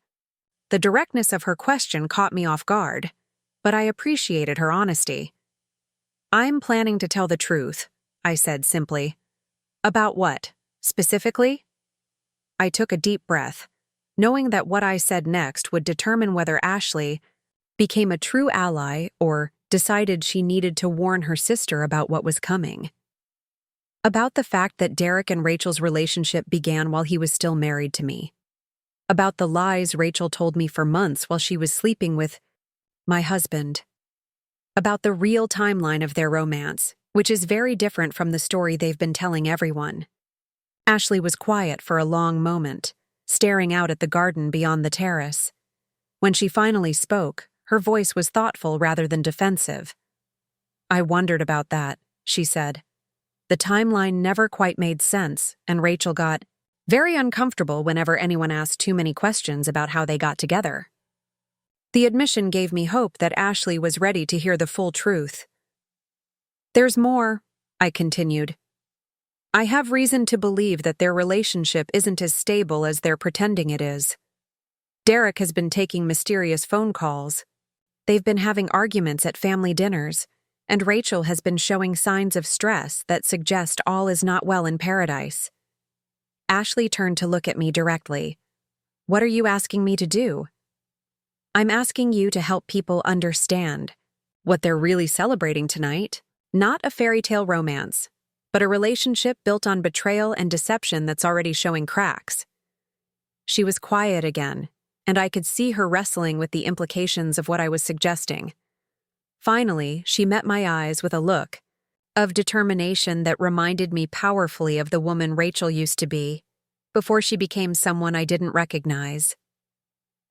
The directness of her question caught me off guard, but I appreciated her honesty. I'm planning to tell the truth, I said simply. About what, specifically? I took a deep breath, knowing that what I said next would determine whether Ashley became a true ally or decided she needed to warn her sister about what was coming. About the fact that Derek and Rachel's relationship began while he was still married to me. About the lies Rachel told me for months while she was sleeping with my husband. About the real timeline of their romance, which is very different from the story they've been telling everyone. Ashley was quiet for a long moment, staring out at the garden beyond the terrace. When she finally spoke, her voice was thoughtful rather than defensive. I wondered about that, she said. The timeline never quite made sense, and Rachel got very uncomfortable whenever anyone asked too many questions about how they got together. The admission gave me hope that Ashley was ready to hear the full truth. There's more, I continued. I have reason to believe that their relationship isn't as stable as they're pretending it is. Derek has been taking mysterious phone calls. They've been having arguments at family dinners, and Rachel has been showing signs of stress that suggest all is not well in paradise. Ashley turned to look at me directly. What are you asking me to do? I'm asking you to help people understand what they're really celebrating tonight. Not a fairy tale romance, but a relationship built on betrayal and deception that's already showing cracks. She was quiet again, and I could see her wrestling with the implications of what I was suggesting. Finally, she met my eyes with a look of determination that reminded me powerfully of the woman Rachel used to be, before she became someone I didn't recognize.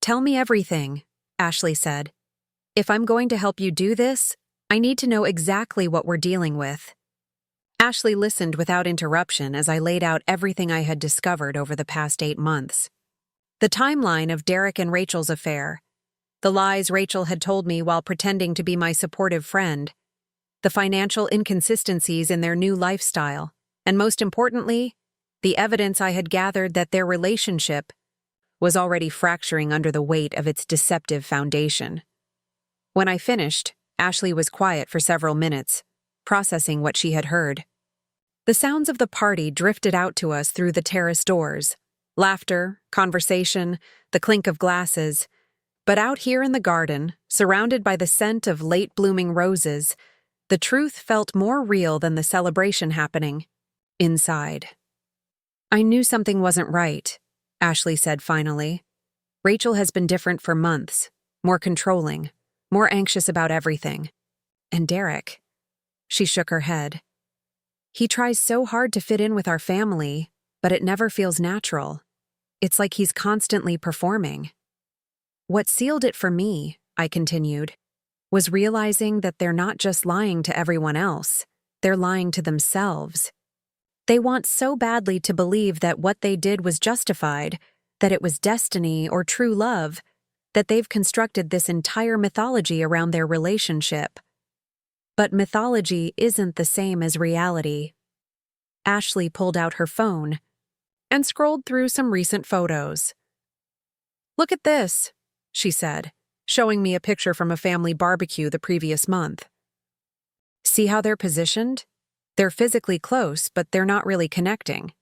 Tell me everything, Ashley said. If I'm going to help you do this, I need to know exactly what we're dealing with. Ashley listened without interruption as I laid out everything I had discovered over the past 8 months. The timeline of Derek and Rachel's affair, the lies Rachel had told me while pretending to be my supportive friend, the financial inconsistencies in their new lifestyle, and most importantly, the evidence I had gathered that their relationship was already fracturing under the weight of its deceptive foundation. When I finished, Ashley was quiet for several minutes, processing what she had heard. The sounds of the party drifted out to us through the terrace doors. Laughter, conversation, the clink of glasses. But out here in the garden, surrounded by the scent of late-blooming roses, the truth felt more real than the celebration happening inside. I knew something wasn't right, Ashley said finally. Rachel has been different for months, more controlling, more anxious about everything. And Derek. She shook her head. He tries so hard to fit in with our family, but it never feels natural. It's like he's constantly performing. What sealed it for me, I continued, was realizing that they're not just lying to everyone else, they're lying to themselves. They want so badly to believe that what they did was justified, that it was destiny or true love, that they've constructed this entire mythology around their relationship. But mythology isn't the same as reality. Ashley pulled out her phone and scrolled through some recent photos. Look at this, she said, showing me a picture from a family barbecue the previous month. See how they're positioned? They're physically close, but they're not really connecting.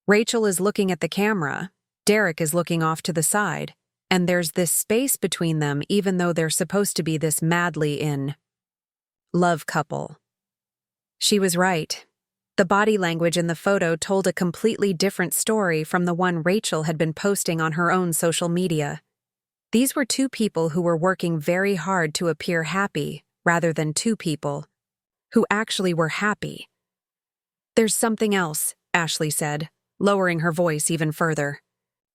Rachel is looking at the camera, Derek is looking off to the side, and there's this space between them even though they're supposed to be this madly in love couple. She was right. The body language in the photo told a completely different story from the one Rachel had been posting on her own social media. These were two people who were working very hard to appear happy, rather than two people who actually were happy. "There's something else," Ashley said, lowering her voice even further.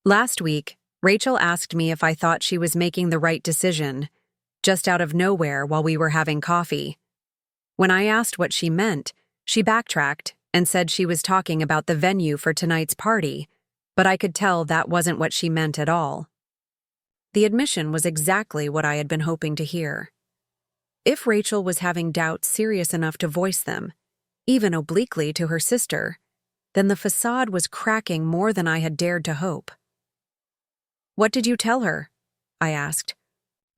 "Last week, Rachel asked me if I thought she was making the right decision, just out of nowhere while we were having coffee. When I asked what she meant, she backtracked and said she was talking about the venue for tonight's party, but I could tell that wasn't what she meant at all." The admission was exactly what I had been hoping to hear. If Rachel was having doubts serious enough to voice them, even obliquely to her sister, then the facade was cracking more than I had dared to hope. "What did you tell her?" I asked.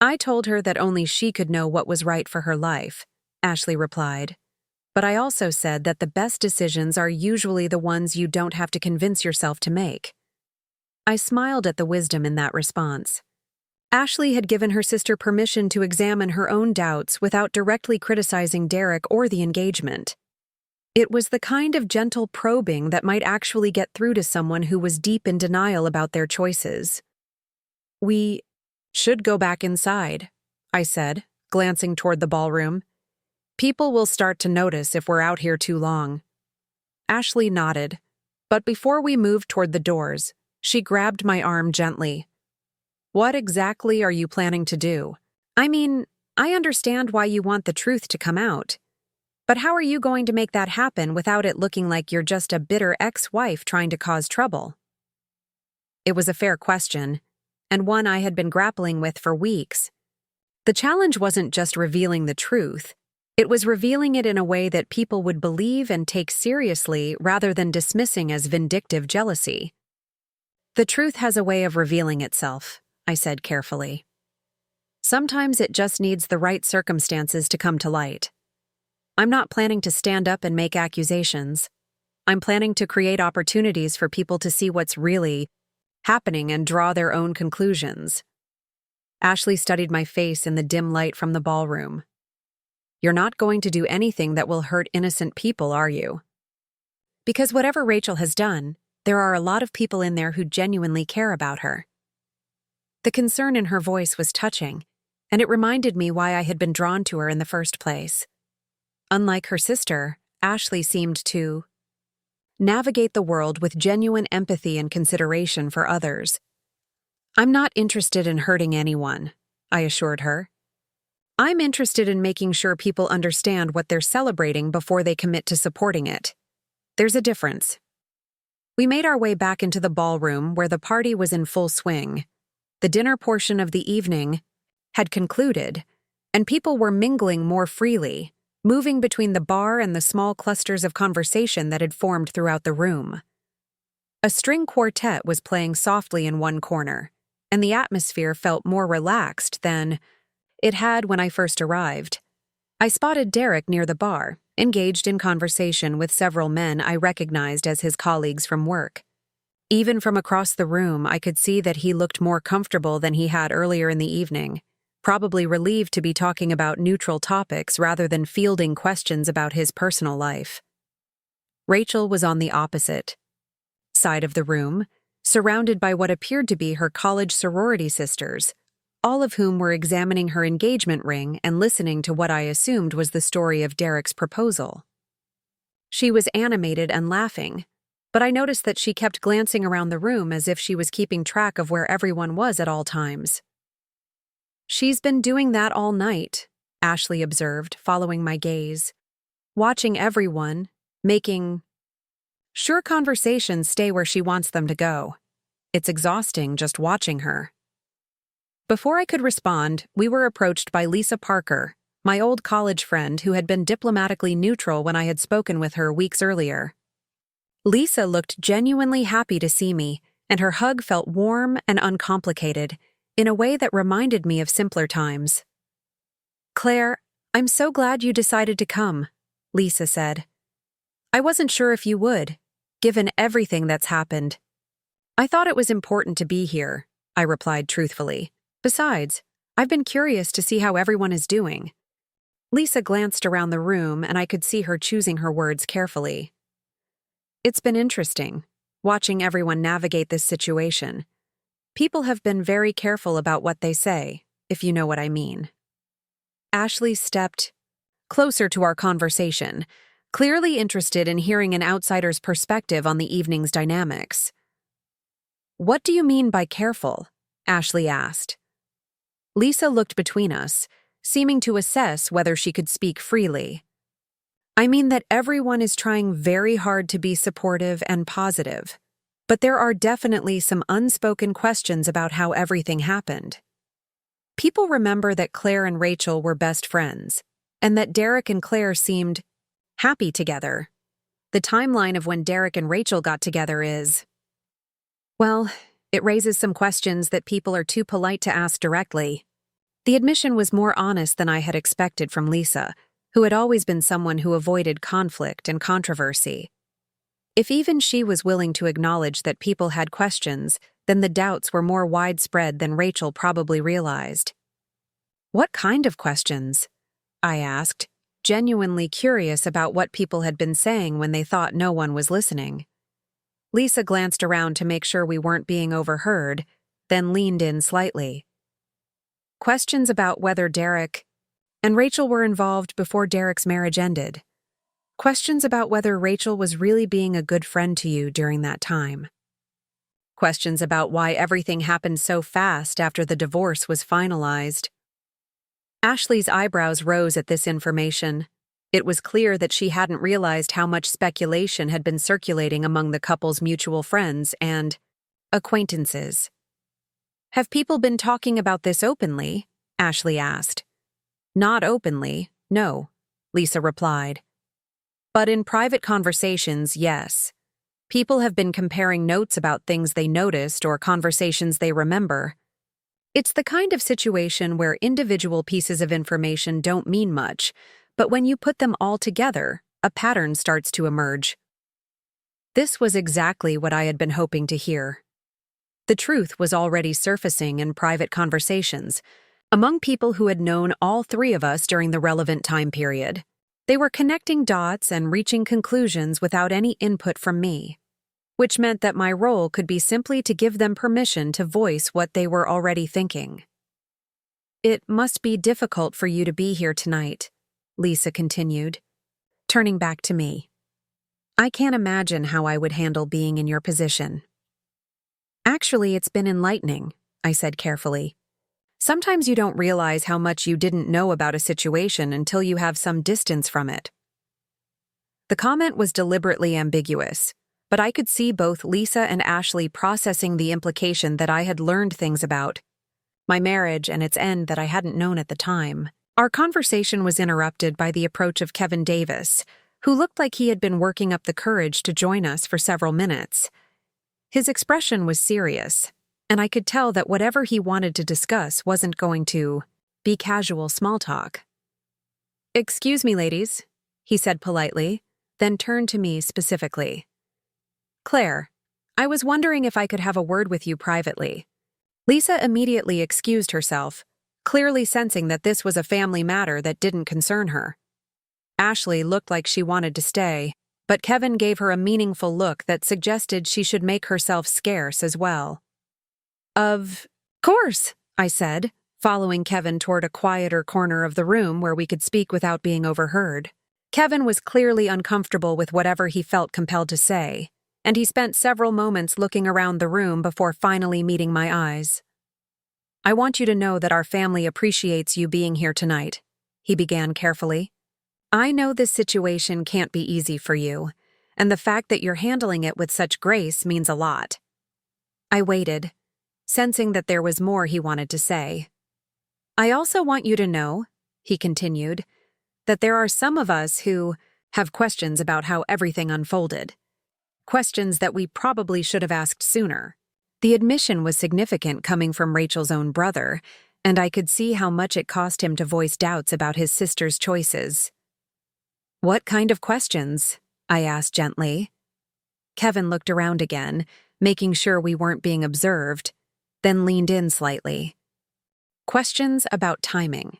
"I told her that only she could know what was right for her life," Ashley replied. "But I also said that the best decisions are usually the ones you don't have to convince yourself to make." I smiled at the wisdom in that response. Ashley had given her sister permission to examine her own doubts without directly criticizing Derek or the engagement. It was the kind of gentle probing that might actually get through to someone who was deep in denial about their choices. "We should go back inside," I said, glancing toward the ballroom. "People will start to notice if we're out here too long." Ashley nodded, but before we moved toward the doors, she grabbed my arm gently. "What exactly are you planning to do? I mean, I understand why you want the truth to come out. But how are you going to make that happen without it looking like you're just a bitter ex-wife trying to cause trouble?" It was a fair question, and one I had been grappling with for weeks. The challenge wasn't just revealing the truth. It was revealing it in a way that people would believe and take seriously rather than dismissing as vindictive jealousy. "The truth has a way of revealing itself," I said carefully. "Sometimes it just needs the right circumstances to come to light. I'm not planning to stand up and make accusations. I'm planning to create opportunities for people to see what's really happening and draw their own conclusions." Ashley studied my face in the dim light from the ballroom. "You're not going to do anything that will hurt innocent people, are you?" "Because whatever Rachel has done, there are a lot of people in there who genuinely care about her." The concern in her voice was touching, and it reminded me why I had been drawn to her in the first place. Unlike her sister, Ashley seemed to navigate the world with genuine empathy and consideration for others. "I'm not interested in hurting anyone," I assured her. "I'm interested in making sure people understand what they're celebrating before they commit to supporting it. There's a difference." We made our way back into the ballroom where the party was in full swing. The dinner portion of the evening had concluded, and people were mingling more freely, moving between the bar and the small clusters of conversation that had formed throughout the room. A string quartet was playing softly in one corner, and the atmosphere felt more relaxed than it had when I first arrived. I spotted Derek near the bar, engaged in conversation with several men I recognized as his colleagues from work. Even from across the room, I could see that he looked more comfortable than he had earlier in the evening, probably relieved to be talking about neutral topics rather than fielding questions about his personal life. Rachel was on the opposite side of the room, surrounded by what appeared to be her college sorority sisters, all of whom were examining her engagement ring and listening to what I assumed was the story of Derek's proposal. She was animated and laughing, but I noticed that she kept glancing around the room as if she was keeping track of where everyone was at all times. "She's been doing that all night," Ashley observed, following my gaze. "Watching everyone, making sure conversations stay where she wants them to go. It's exhausting just watching her." Before I could respond, we were approached by Lisa Parker, my old college friend who had been diplomatically neutral when I had spoken with her weeks earlier. Lisa looked genuinely happy to see me, and her hug felt warm and uncomplicated, in a way that reminded me of simpler times. "Claire, I'm so glad you decided to come, Lisa said. I wasn't sure if you would, given everything that's happened. I thought it was important to be here, I replied truthfully. Besides, I've been curious to see how everyone is doing. Lisa glanced around the room and I could see her choosing her words carefully. It's been interesting, watching everyone navigate this situation. People have been very careful about what they say, if you know what I mean. Ashley stepped closer to our conversation, clearly interested in hearing an outsider's perspective on the evening's dynamics. What do you mean by careful? Ashley asked. Lisa looked between us, seeming to assess whether she could speak freely. I mean that everyone is trying very hard to be supportive and positive, but there are definitely some unspoken questions about how everything happened. People remember that Claire and Rachel were best friends, and that Derek and Claire seemed happy together. The timeline of when Derek and Rachel got together is, well, it raises some questions that people are too polite to ask directly. The admission was more honest than I had expected from Lisa, who had always been someone who avoided conflict and controversy. If even she was willing to acknowledge that people had questions, then the doubts were more widespread than Rachel probably realized. What kind of questions? I asked, genuinely curious about what people had been saying when they thought no one was listening. Lisa glanced around to make sure we weren't being overheard, then leaned in slightly. Questions about whether Derek and Rachel were involved before Derek's marriage ended. Questions about whether Rachel was really being a good friend to you during that time. Questions about why everything happened so fast after the divorce was finalized. Ashley's eyebrows rose at this information. It was clear that she hadn't realized how much speculation had been circulating among the couple's mutual friends and acquaintances. Have people been talking about this openly? Ashley asked. Not openly, no, Lisa replied. But in private conversations, yes. People have been comparing notes about things they noticed or conversations they remember. It's the kind of situation where individual pieces of information don't mean much, but when you put them all together, a pattern starts to emerge. This was exactly what I had been hoping to hear. The truth was already surfacing in private conversations, among people who had known all three of us during the relevant time period. They were connecting dots and reaching conclusions without any input from me, which meant that my role could be simply to give them permission to voice what they were already thinking. It must be difficult for you to be here tonight, Lisa continued, turning back to me. I can't imagine how I would handle being in your position. Actually, it's been enlightening, I said carefully. Sometimes you don't realize how much you didn't know about a situation until you have some distance from it. The comment was deliberately ambiguous, but I could see both Lisa and Ashley processing the implication that I had learned things about my marriage and its end that I hadn't known at the time. Our conversation was interrupted by the approach of Kevin Davis, who looked like he had been working up the courage to join us for several minutes. His expression was serious, and I could tell that whatever he wanted to discuss wasn't going to be casual small talk. "Excuse me, ladies," he said politely, then turned to me specifically. "Claire, I was wondering if I could have a word with you privately." Lisa immediately excused herself, clearly sensing that this was a family matter that didn't concern her. Ashley looked like she wanted to stay, but Kevin gave her a meaningful look that suggested she should make herself scarce as well. "Of course," I said, following Kevin toward a quieter corner of the room where we could speak without being overheard. Kevin was clearly uncomfortable with whatever he felt compelled to say, and he spent several moments looking around the room before finally meeting my eyes. "I want you to know that our family appreciates you being here tonight," he began carefully. "I know this situation can't be easy for you, and the fact that you're handling it with such grace means a lot." I waited, sensing that there was more he wanted to say. "I also want you to know," he continued, "that there are some of us who have questions about how everything unfolded. Questions that we probably should have asked sooner." The admission was significant coming from Rachel's own brother, and I could see how much it cost him to voice doubts about his sister's choices. "What kind of questions?" I asked gently. Kevin looked around again, making sure we weren't being observed, then leaned in slightly. "Questions about timing,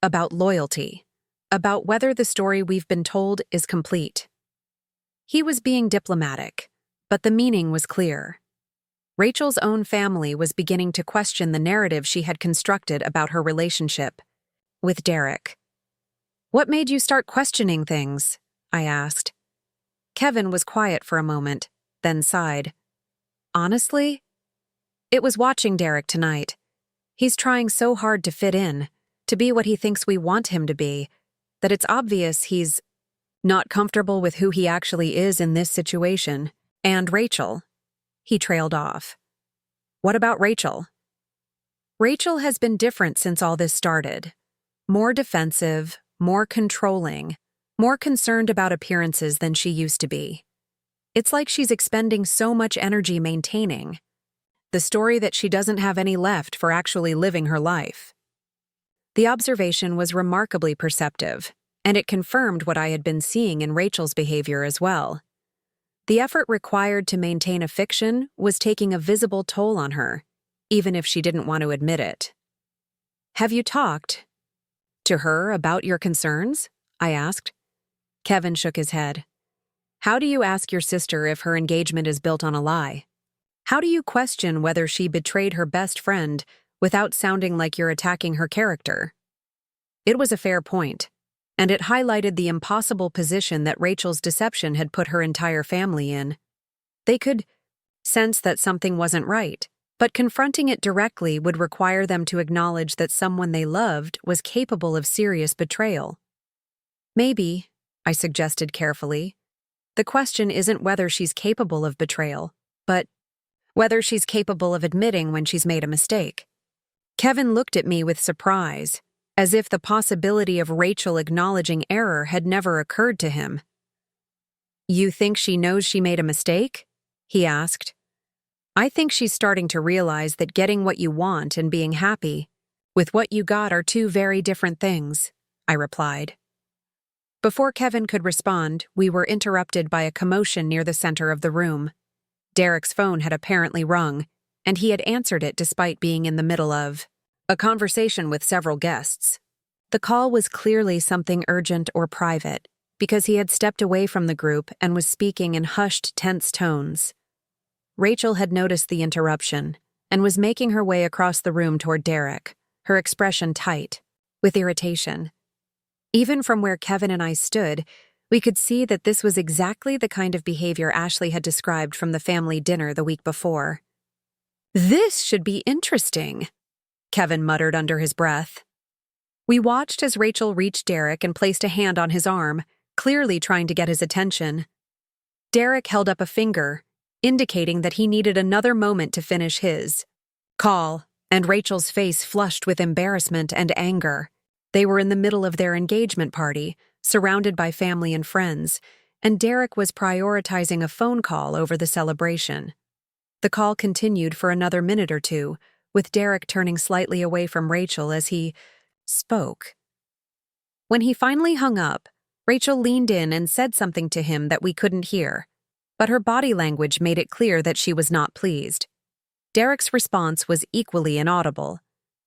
about loyalty, about whether the story we've been told is complete." He was being diplomatic, but the meaning was clear. Rachel's own family was beginning to question the narrative she had constructed about her relationship with Derek. "What made you start questioning things?" I asked. Kevin was quiet for a moment, then sighed. "Honestly, it was watching Derek tonight. He's trying so hard to fit in, to be what he thinks we want him to be, that it's obvious he's not comfortable with who he actually is in this situation. And Rachel." He trailed off. "What about Rachel?" "Rachel has been different since all this started. More defensive, more controlling, more concerned about appearances than she used to be. It's like she's expending so much energy maintaining the story that she doesn't have any left for actually living her life." The observation was remarkably perceptive, and it confirmed what I had been seeing in Rachel's behavior as well. The effort required to maintain a fiction was taking a visible toll on her, even if she didn't want to admit it. "Have you talked to her about your concerns?" I asked. Kevin shook his head. "How do you ask your sister if her engagement is built on a lie? How do you question whether she betrayed her best friend without sounding like you're attacking her character?" It was a fair point, and it highlighted the impossible position that Rachel's deception had put her entire family in. They could sense that something wasn't right, but confronting it directly would require them to acknowledge that someone they loved was capable of serious betrayal. "Maybe," I suggested carefully, "the question isn't whether she's capable of betrayal, but whether she's capable of admitting when she's made a mistake." Kevin looked at me with surprise, as if the possibility of Rachel acknowledging error had never occurred to him. "You think she knows she made a mistake?" he asked. "I think she's starting to realize that getting what you want and being happy with what you got are two very different things," I replied. Before Kevin could respond, we were interrupted by a commotion near the center of the room. Derek's phone had apparently rung, and he had answered it despite being in the middle of a conversation with several guests. The call was clearly something urgent or private, because he had stepped away from the group and was speaking in hushed, tense tones. Rachel had noticed the interruption and was making her way across the room toward Derek, her expression tight, with irritation. Even from where Kevin and I stood, we could see that this was exactly the kind of behavior Ashley had described from the family dinner the week before. "This should be interesting," Kevin muttered under his breath. We watched as Rachel reached Derek and placed a hand on his arm, clearly trying to get his attention. Derek held up a finger, indicating that he needed another moment to finish his call, and Rachel's face flushed with embarrassment and anger. They were in the middle of their engagement party, surrounded by family and friends, and Derek was prioritizing a phone call over the celebration. The call continued for another minute or two, with Derek turning slightly away from Rachel as he spoke. When he finally hung up, Rachel leaned in and said something to him that we couldn't hear, but her body language made it clear that she was not pleased. Derek's response was equally inaudible,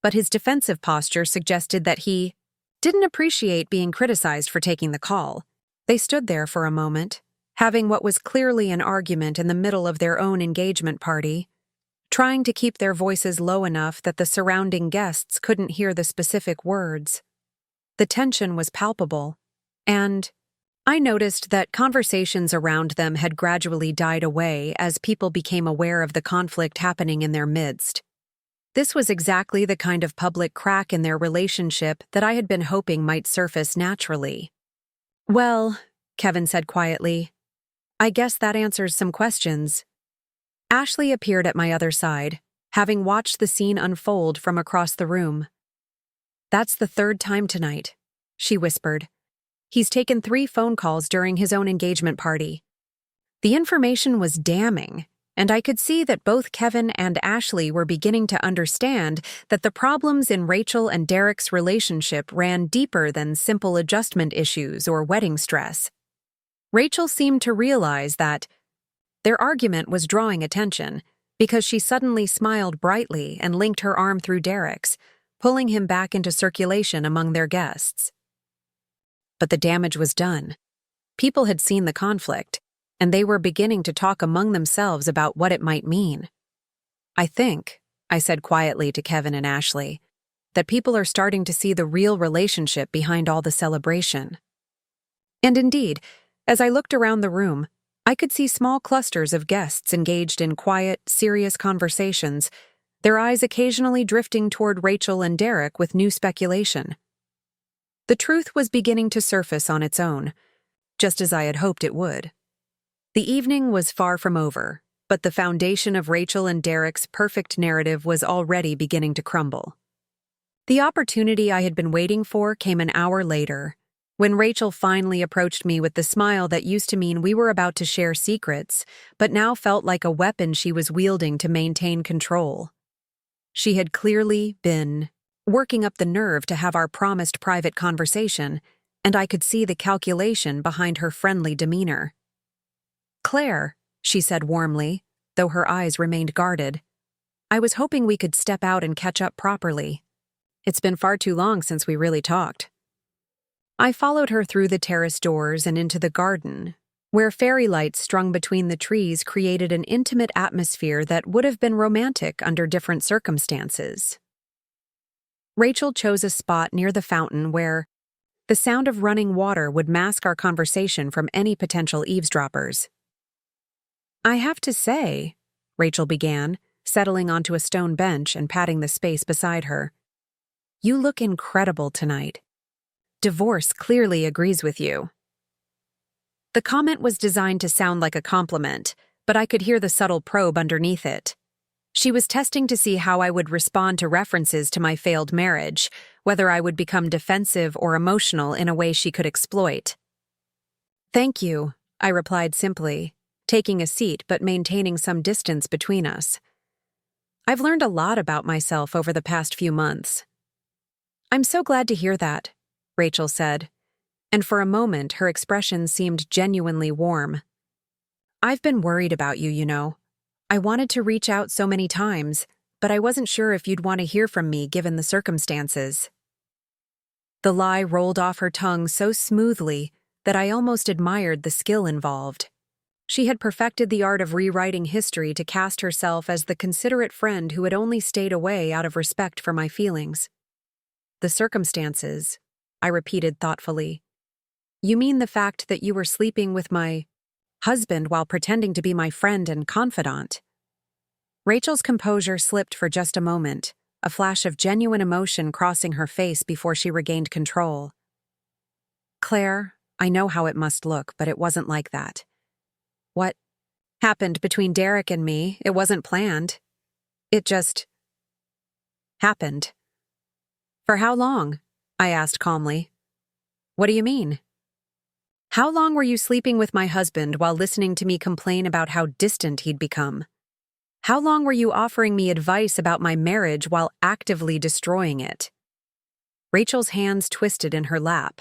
but his defensive posture suggested that he didn't appreciate being criticized for taking the call. They stood there for a moment, having what was clearly an argument in the middle of their own engagement party, trying to keep their voices low enough that the surrounding guests couldn't hear the specific words. The tension was palpable, and I noticed that conversations around them had gradually died away as people became aware of the conflict happening in their midst. This was exactly the kind of public crack in their relationship that I had been hoping might surface naturally. "Well," Kevin said quietly, "I guess that answers some questions." Ashley appeared at my other side, having watched the scene unfold from across the room. "That's the third time tonight," she whispered. "He's taken 3 phone calls during his own engagement party. The information was damning, and I could see that both Kevin and Ashley were beginning to understand that the problems in Rachel and Derek's relationship ran deeper than simple adjustment issues or wedding stress. Rachel seemed to realize that their argument was drawing attention because she suddenly smiled brightly and linked her arm through Derek's, pulling him back into circulation among their guests. But the damage was done. People had seen the conflict, and they were beginning to talk among themselves about what it might mean. I think, I said quietly to Kevin and Ashley, that people are starting to see the real relationship behind all the celebration. And indeed, as I looked around the room, I could see small clusters of guests engaged in quiet, serious conversations, their eyes occasionally drifting toward Rachel and Derek with new speculation. The truth was beginning to surface on its own, just as I had hoped it would. The evening was far from over, but the foundation of Rachel and Derek's perfect narrative was already beginning to crumble. The opportunity I had been waiting for came an hour later, when Rachel finally approached me with the smile that used to mean we were about to share secrets, but now felt like a weapon she was wielding to maintain control. She had clearly been working up the nerve to have our promised private conversation, and I could see the calculation behind her friendly demeanor. "Claire," she said warmly, though her eyes remained guarded, "I was hoping we could step out and catch up properly. It's been far too long since we really talked." I followed her through the terrace doors and into the garden, where fairy lights strung between the trees created an intimate atmosphere that would have been romantic under different circumstances. Rachel chose a spot near the fountain where the sound of running water would mask our conversation from any potential eavesdroppers. "I have to say," Rachel began, settling onto a stone bench and patting the space beside her, "you look incredible tonight. Divorce clearly agrees with you." The comment was designed to sound like a compliment, but I could hear the subtle probe underneath it. She was testing to see how I would respond to references to my failed marriage, whether I would become defensive or emotional in a way she could exploit. "Thank you," I replied simply, taking a seat but maintaining some distance between us. "I've learned a lot about myself over the past few months." "I'm so glad to hear that," Rachel said, and for a moment her expression seemed genuinely warm. "I've been worried about you, you know. I wanted to reach out so many times, but I wasn't sure if you'd want to hear from me given the circumstances." The lie rolled off her tongue so smoothly that I almost admired the skill involved. She had perfected the art of rewriting history to cast herself as the considerate friend who had only stayed away out of respect for my feelings. "The circumstances," I repeated thoughtfully. "You mean the fact that you were sleeping with my husband while pretending to be my friend and confidant?" Rachel's composure slipped for just a moment, a flash of genuine emotion crossing her face before she regained control. "Claire, I know how it must look, but it wasn't like that. What happened between Derek and me, it wasn't planned. It just happened." "For how long?" I asked calmly. "What do you mean?" "How long were you sleeping with my husband while listening to me complain about how distant he'd become? How long were you offering me advice about my marriage while actively destroying it?" Rachel's hands twisted in her lap,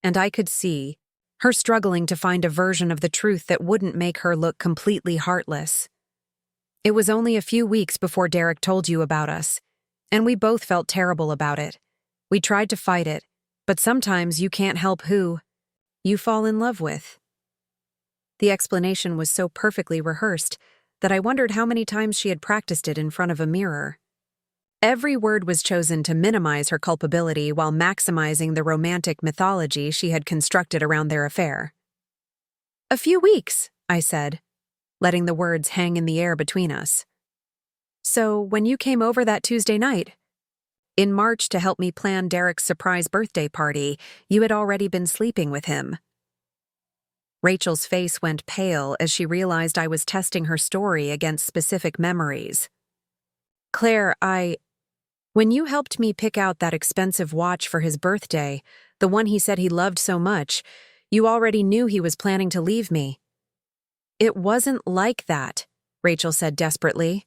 and I could see her struggling to find a version of the truth that wouldn't make her look completely heartless. "It was only a few weeks before Derek told you about us, and we both felt terrible about it. We tried to fight it, but sometimes you can't help who you fall in love with." The explanation was so perfectly rehearsed that I wondered how many times she had practiced it in front of a mirror. Every word was chosen to minimize her culpability while maximizing the romantic mythology she had constructed around their affair. "A few weeks," I said, letting the words hang in the air between us. "So when you came over that Tuesday night, in March to help me plan Derek's surprise birthday party, you had already been sleeping with him." Rachel's face went pale as she realized I was testing her story against specific memories. "Claire, when you helped me pick out that expensive watch for his birthday, the one he said he loved so much, you already knew he was planning to leave me." "It wasn't like that," Rachel said desperately.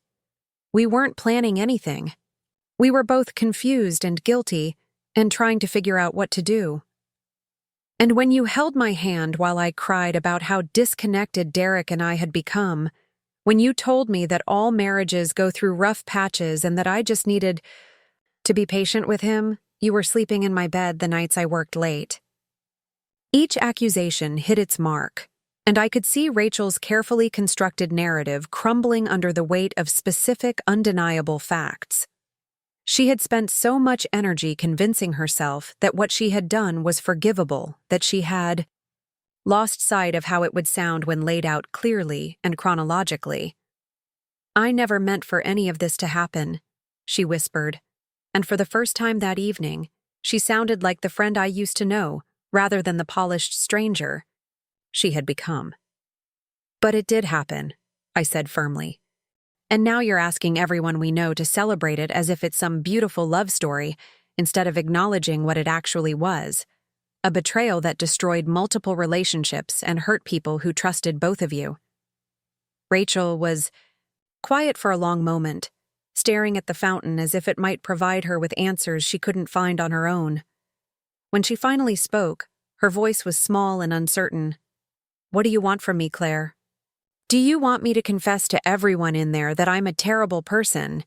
We weren't planning anything. We were both confused and guilty and trying to figure out what to do. And when you held my hand while I cried about how disconnected Derek and I had become, when you told me that all marriages go through rough patches and that I just needed to be patient with him, you were sleeping in my bed the nights I worked late. Each accusation hit its mark, and I could see Rachel's carefully constructed narrative crumbling under the weight of specific, undeniable facts. She had spent so much energy convincing herself that what she had done was forgivable, that she had lost sight of how it would sound when laid out clearly and chronologically. I never meant for any of this to happen, she whispered, and for the first time that evening, she sounded like the friend I used to know, rather than the polished stranger she had become. But it did happen, I said firmly. And now you're asking everyone we know to celebrate it as if it's some beautiful love story, instead of acknowledging what it actually was. A betrayal that destroyed multiple relationships and hurt people who trusted both of you. Rachel was quiet for a long moment, staring at the fountain as if it might provide her with answers she couldn't find on her own. When she finally spoke, her voice was small and uncertain. What do you want from me, Claire? Do you want me to confess to everyone in there that I'm a terrible person?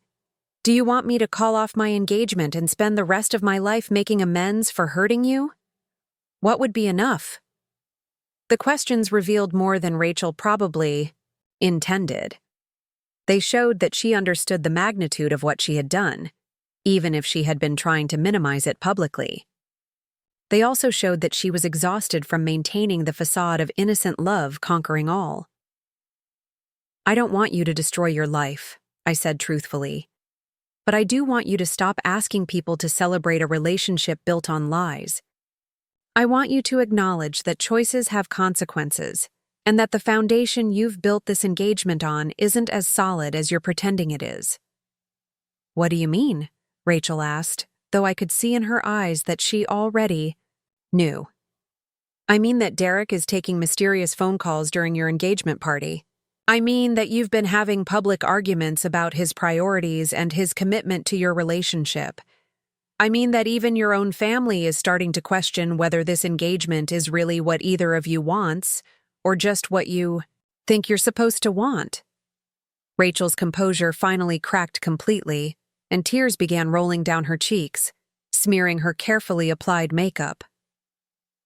Do you want me to call off my engagement and spend the rest of my life making amends for hurting you? What would be enough? The questions revealed more than Rachel probably intended. They showed that she understood the magnitude of what she had done, even if she had been trying to minimize it publicly. They also showed that she was exhausted from maintaining the facade of innocent love conquering all. I don't want you to destroy your life, I said truthfully. But I do want you to stop asking people to celebrate a relationship built on lies. I want you to acknowledge that choices have consequences, and that the foundation you've built this engagement on isn't as solid as you're pretending it is. What do you mean? Rachel asked, though I could see in her eyes that she already knew. I mean that Derek is taking mysterious phone calls during your engagement party. I mean that you've been having public arguments about his priorities and his commitment to your relationship. I mean that even your own family is starting to question whether this engagement is really what either of you wants, or just what you think you're supposed to want. Rachel's composure finally cracked completely, and tears began rolling down her cheeks, smearing her carefully applied makeup.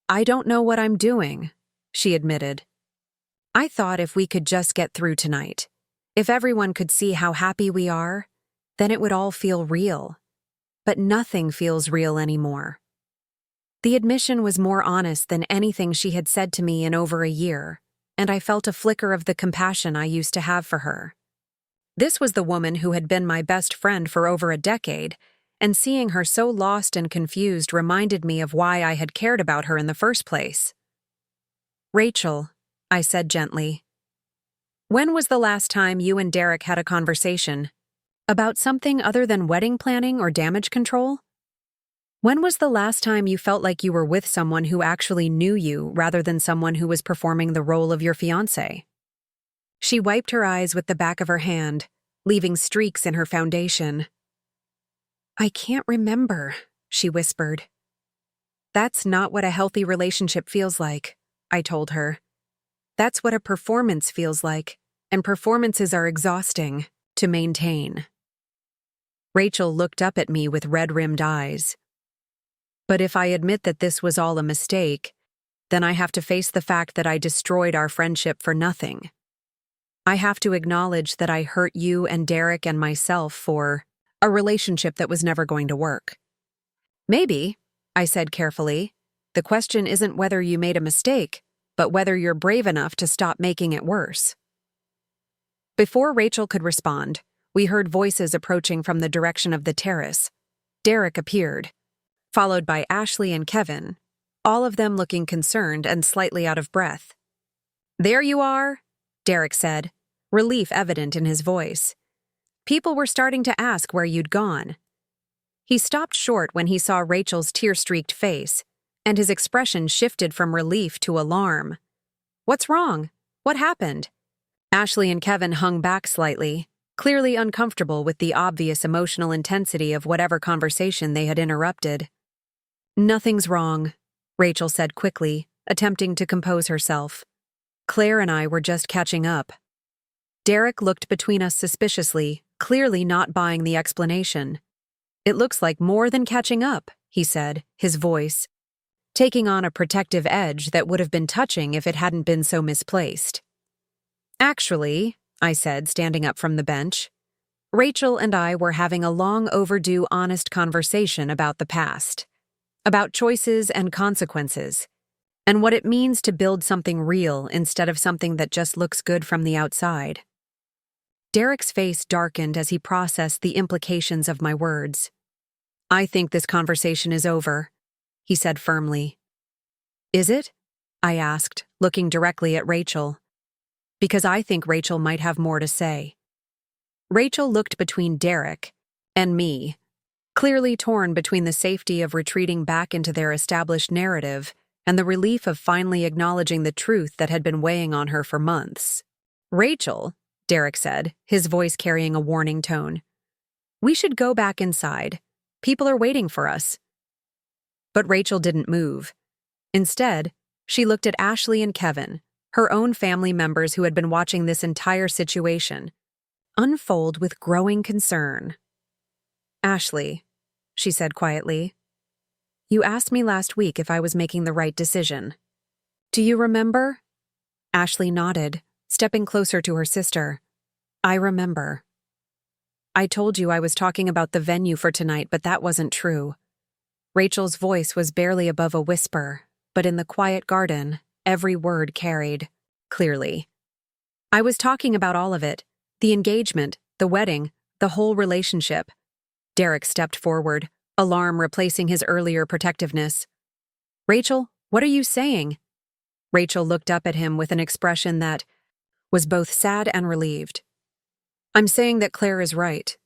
I don't know what I'm doing, she admitted. I thought if we could just get through tonight, if everyone could see how happy we are, then it would all feel real. But nothing feels real anymore. The admission was more honest than anything she had said to me in over a year, and I felt a flicker of the compassion I used to have for her. This was the woman who had been my best friend for over a decade, and seeing her so lost and confused reminded me of why I had cared about her in the first place. Rachel, I said gently, when was the last time you and Derek had a conversation? About something other than wedding planning or damage control? When was the last time you felt like you were with someone who actually knew you rather than someone who was performing the role of your fiancé? She wiped her eyes with the back of her hand, leaving streaks in her foundation. I can't remember, she whispered. That's not what a healthy relationship feels like, I told her. That's what a performance feels like, and performances are exhausting to maintain. Rachel looked up at me with red-rimmed eyes. But if I admit that this was all a mistake, then I have to face the fact that I destroyed our friendship for nothing. I have to acknowledge that I hurt you and Derek and myself for a relationship that was never going to work. Maybe, I said carefully, the question isn't whether you made a mistake, but whether you're brave enough to stop making it worse. Before Rachel could respond, we heard voices approaching from the direction of the terrace. Derek appeared, followed by Ashley and Kevin, all of them looking concerned and slightly out of breath. There you are, Derek said, relief evident in his voice. People were starting to ask where you'd gone. He stopped short when he saw Rachel's tear-streaked face, and his expression shifted from relief to alarm. What's wrong? What happened? Ashley and Kevin hung back slightly, clearly uncomfortable with the obvious emotional intensity of whatever conversation they had interrupted. "Nothing's wrong," Rachel said quickly, attempting to compose herself. "Claire and I were just catching up." Derek looked between us suspiciously, clearly not buying the explanation. "It looks like more than catching up," he said, his voice taking on a protective edge that would have been touching if it hadn't been so misplaced. "Actually," I said, standing up from the bench, "Rachel and I were having a long overdue honest conversation about the past, about choices and consequences, and what it means to build something real instead of something that just looks good from the outside." Derek's face darkened as he processed the implications of my words. "I think this conversation is over," he said firmly. "Is it?" I asked, looking directly at Rachel. "Because I think Rachel might have more to say." Rachel looked between Derek and me, clearly torn between the safety of retreating back into their established narrative and the relief of finally acknowledging the truth that had been weighing on her for months. "Rachel," Derek said, his voice carrying a warning tone, "we should go back inside. People are waiting for us." But Rachel didn't move. Instead, she looked at Ashley and Kevin, her own family members who had been watching this entire situation unfold with growing concern. "Ashley," she said quietly, "you asked me last week if I was making the right decision. Do you remember?" Ashley nodded, stepping closer to her sister. "I remember. I told you I was talking about the venue for tonight, but that wasn't true." Rachel's voice was barely above a whisper, but in the quiet garden, every word carried, clearly. "I was talking about all of it, the engagement, the wedding, the whole relationship." Derek stepped forward, alarm replacing his earlier protectiveness. "Rachel, what are you saying?" Rachel looked up at him with an expression that was both sad and relieved. "I'm saying that Claire is right.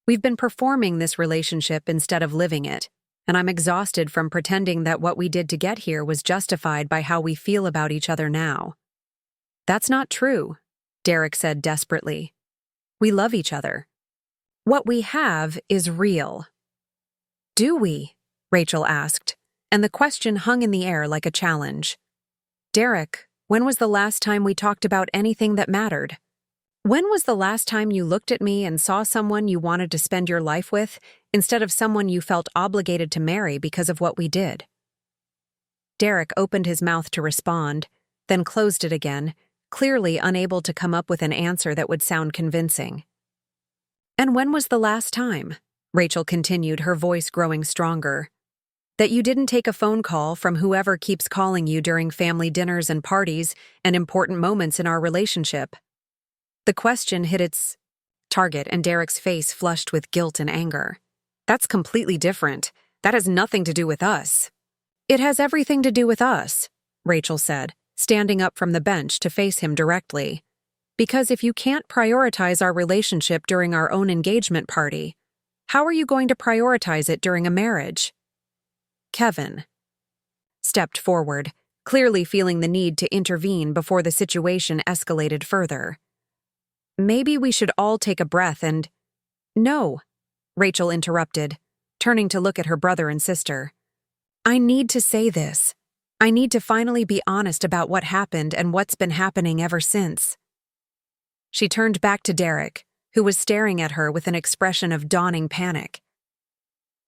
We've been performing this relationship instead of living it, and I'm exhausted from pretending that what we did to get here was justified by how we feel about each other now." "That's not true," Derek said desperately. "We love each other. What we have is real." "Do we?" Rachel asked, and the question hung in the air like a challenge. "Derek, when was the last time we talked about anything that mattered? When was the last time you looked at me and saw someone you wanted to spend your life with instead of someone you felt obligated to marry because of what we did?" Derek opened his mouth to respond, then closed it again, clearly unable to come up with an answer that would sound convincing. "And when was the last time?" Rachel continued, her voice growing stronger. "That you didn't take a phone call from whoever keeps calling you during family dinners and parties and important moments in our relationship?" The question hit its target, and Derek's face flushed with guilt and anger. "That's completely different. That has nothing to do with us." "It has everything to do with us," Rachel said, standing up from the bench to face him directly. "Because if you can't prioritize our relationship during our own engagement party, how are you going to prioritize it during a marriage?" Kevin stepped forward, clearly feeling the need to intervene before the situation escalated further. "Maybe we should all take a breath and—" "No," Rachel interrupted, turning to look at her brother and sister. "I need to say this. I need to finally be honest about what happened and what's been happening ever since." She turned back to Derek, who was staring at her with an expression of dawning panic.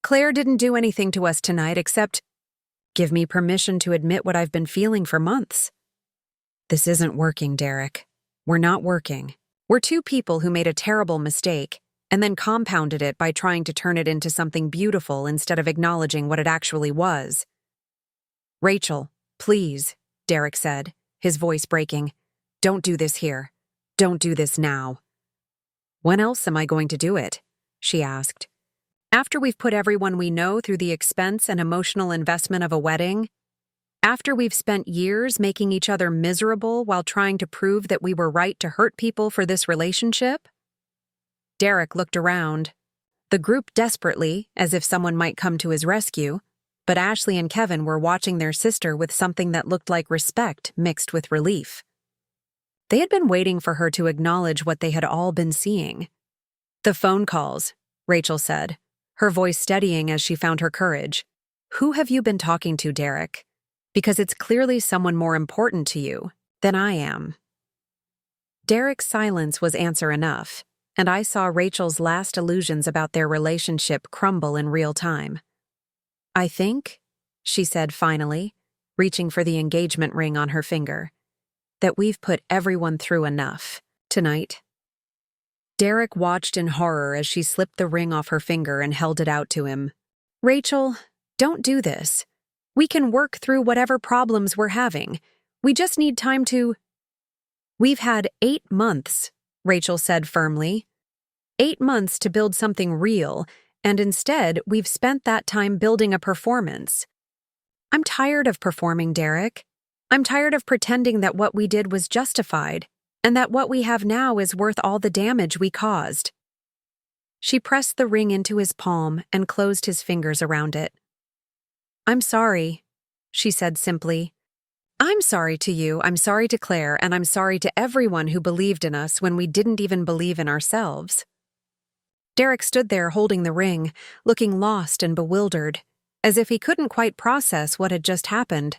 "Claire didn't do anything to us tonight except give me permission to admit what I've been feeling for months." "This isn't working, Derek. We're not working. We're two people who made a terrible mistake and then compounded it by trying to turn it into something beautiful instead of acknowledging what it actually was." "Rachel, please," Derek said, his voice breaking. "Don't do this here. Don't do this now." "When else am I going to do it?" she asked. "After we've put everyone we know through the expense and emotional investment of a wedding? After we've spent years making each other miserable while trying to prove that we were right to hurt people for this relationship?" Derek looked around, the group desperately, as if someone might come to his rescue, but Ashley and Kevin were watching their sister with something that looked like respect mixed with relief. They had been waiting for her to acknowledge what they had all been seeing. "The phone calls," Rachel said, her voice steadying as she found her courage. "Who have you been talking to, Derek? Because it's clearly someone more important to you than I am." Derek's silence was answer enough, and I saw Rachel's last illusions about their relationship crumble in real time. "I think," she said finally, reaching for the engagement ring on her finger, "that we've put everyone through enough tonight." Derek watched in horror as she slipped the ring off her finger and held it out to him. "Rachel, don't do this. We can work through whatever problems we're having. We just need time to—" "We've had 8 months," Rachel said firmly. 8 months to build something real, and instead we've spent that time building a performance. I'm tired of performing, Derek. I'm tired of pretending that what we did was justified, and that what we have now is worth all the damage we caused." She pressed the ring into his palm and closed his fingers around it. "I'm sorry," she said simply. "I'm sorry to you, I'm sorry to Claire, and I'm sorry to everyone who believed in us when we didn't even believe in ourselves." Derek stood there holding the ring, looking lost and bewildered, as if he couldn't quite process what had just happened.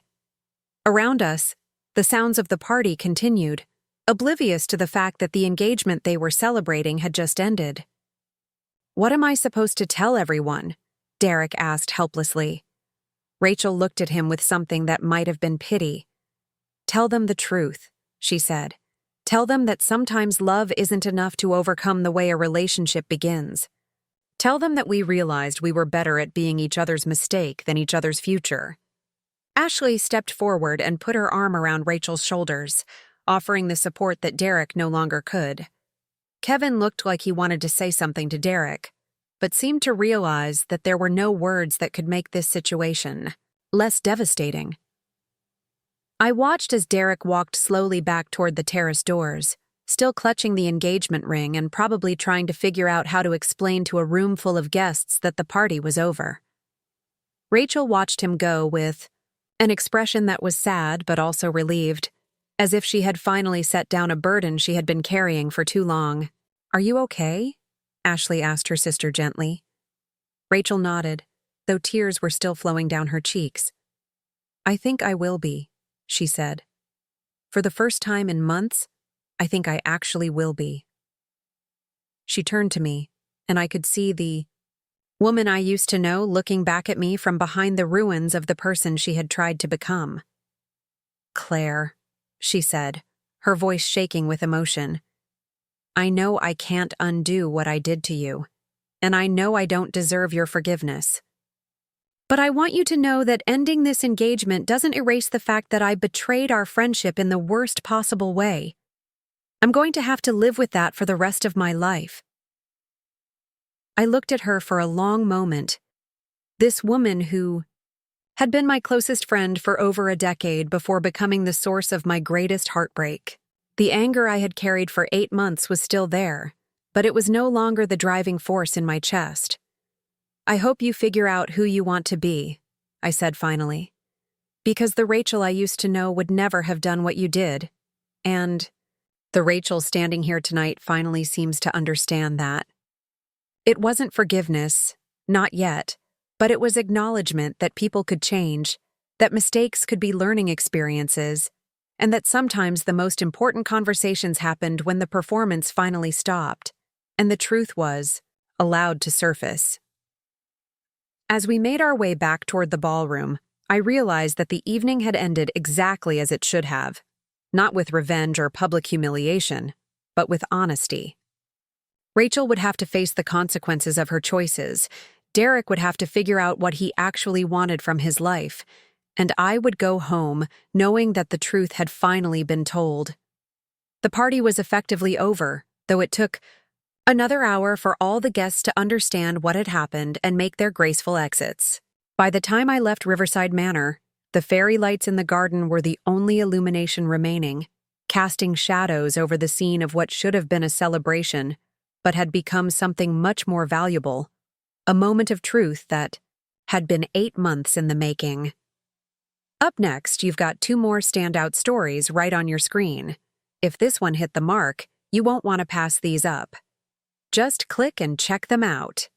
Around us, the sounds of the party continued, oblivious to the fact that the engagement they were celebrating had just ended. "What am I supposed to tell everyone?" Derek asked helplessly. Rachel looked at him with something that might have been pity. "Tell them the truth," she said. "Tell them that sometimes love isn't enough to overcome the way a relationship begins. Tell them that we realized we were better at being each other's mistake than each other's future." Ashley stepped forward and put her arm around Rachel's shoulders, offering the support that Derek no longer could. Kevin looked like he wanted to say something to Derek, but seemed to realize that there were no words that could make this situation less devastating. I watched as Derek walked slowly back toward the terrace doors, still clutching the engagement ring and probably trying to figure out how to explain to a room full of guests that the party was over. Rachel watched him go with an expression that was sad but also relieved, as if she had finally set down a burden she had been carrying for too long. "Are you okay?" Ashley asked her sister gently. Rachel nodded, though tears were still flowing down her cheeks. "I think I will be," she said. "For the first time in months, I think I actually will be." She turned to me, and I could see the woman I used to know looking back at me from behind the ruins of the person she had tried to become. "Claire," she said, her voice shaking with emotion. "I know I can't undo what I did to you, and I know I don't deserve your forgiveness. But I want you to know that ending this engagement doesn't erase the fact that I betrayed our friendship in the worst possible way. I'm going to have to live with that for the rest of my life." I looked at her for a long moment. This woman who had been my closest friend for over a decade before becoming the source of my greatest heartbreak. The anger I had carried for 8 months was still there, but it was no longer the driving force in my chest. "I hope you figure out who you want to be," I said finally. "Because the Rachel I used to know would never have done what you did. And the Rachel standing here tonight finally seems to understand that." It wasn't forgiveness, not yet, but it was acknowledgement that people could change, that mistakes could be learning experiences, and that sometimes the most important conversations happened when the performance finally stopped, and the truth was allowed to surface. As we made our way back toward the ballroom, I realized that the evening had ended exactly as it should have, not with revenge or public humiliation, but with honesty. Rachel would have to face the consequences of her choices, Derek would have to figure out what he actually wanted from his life, and I would go home knowing that the truth had finally been told. The party was effectively over, though it took another hour for all the guests to understand what had happened and make their graceful exits. By the time I left Riverside Manor, the fairy lights in the garden were the only illumination remaining, casting shadows over the scene of what should have been a celebration, but had become something much more valuable, a moment of truth that had been 8 months in the making. Up next, you've got 2 more standout stories right on your screen. If this one hit the mark, you won't want to pass these up. Just click and check them out.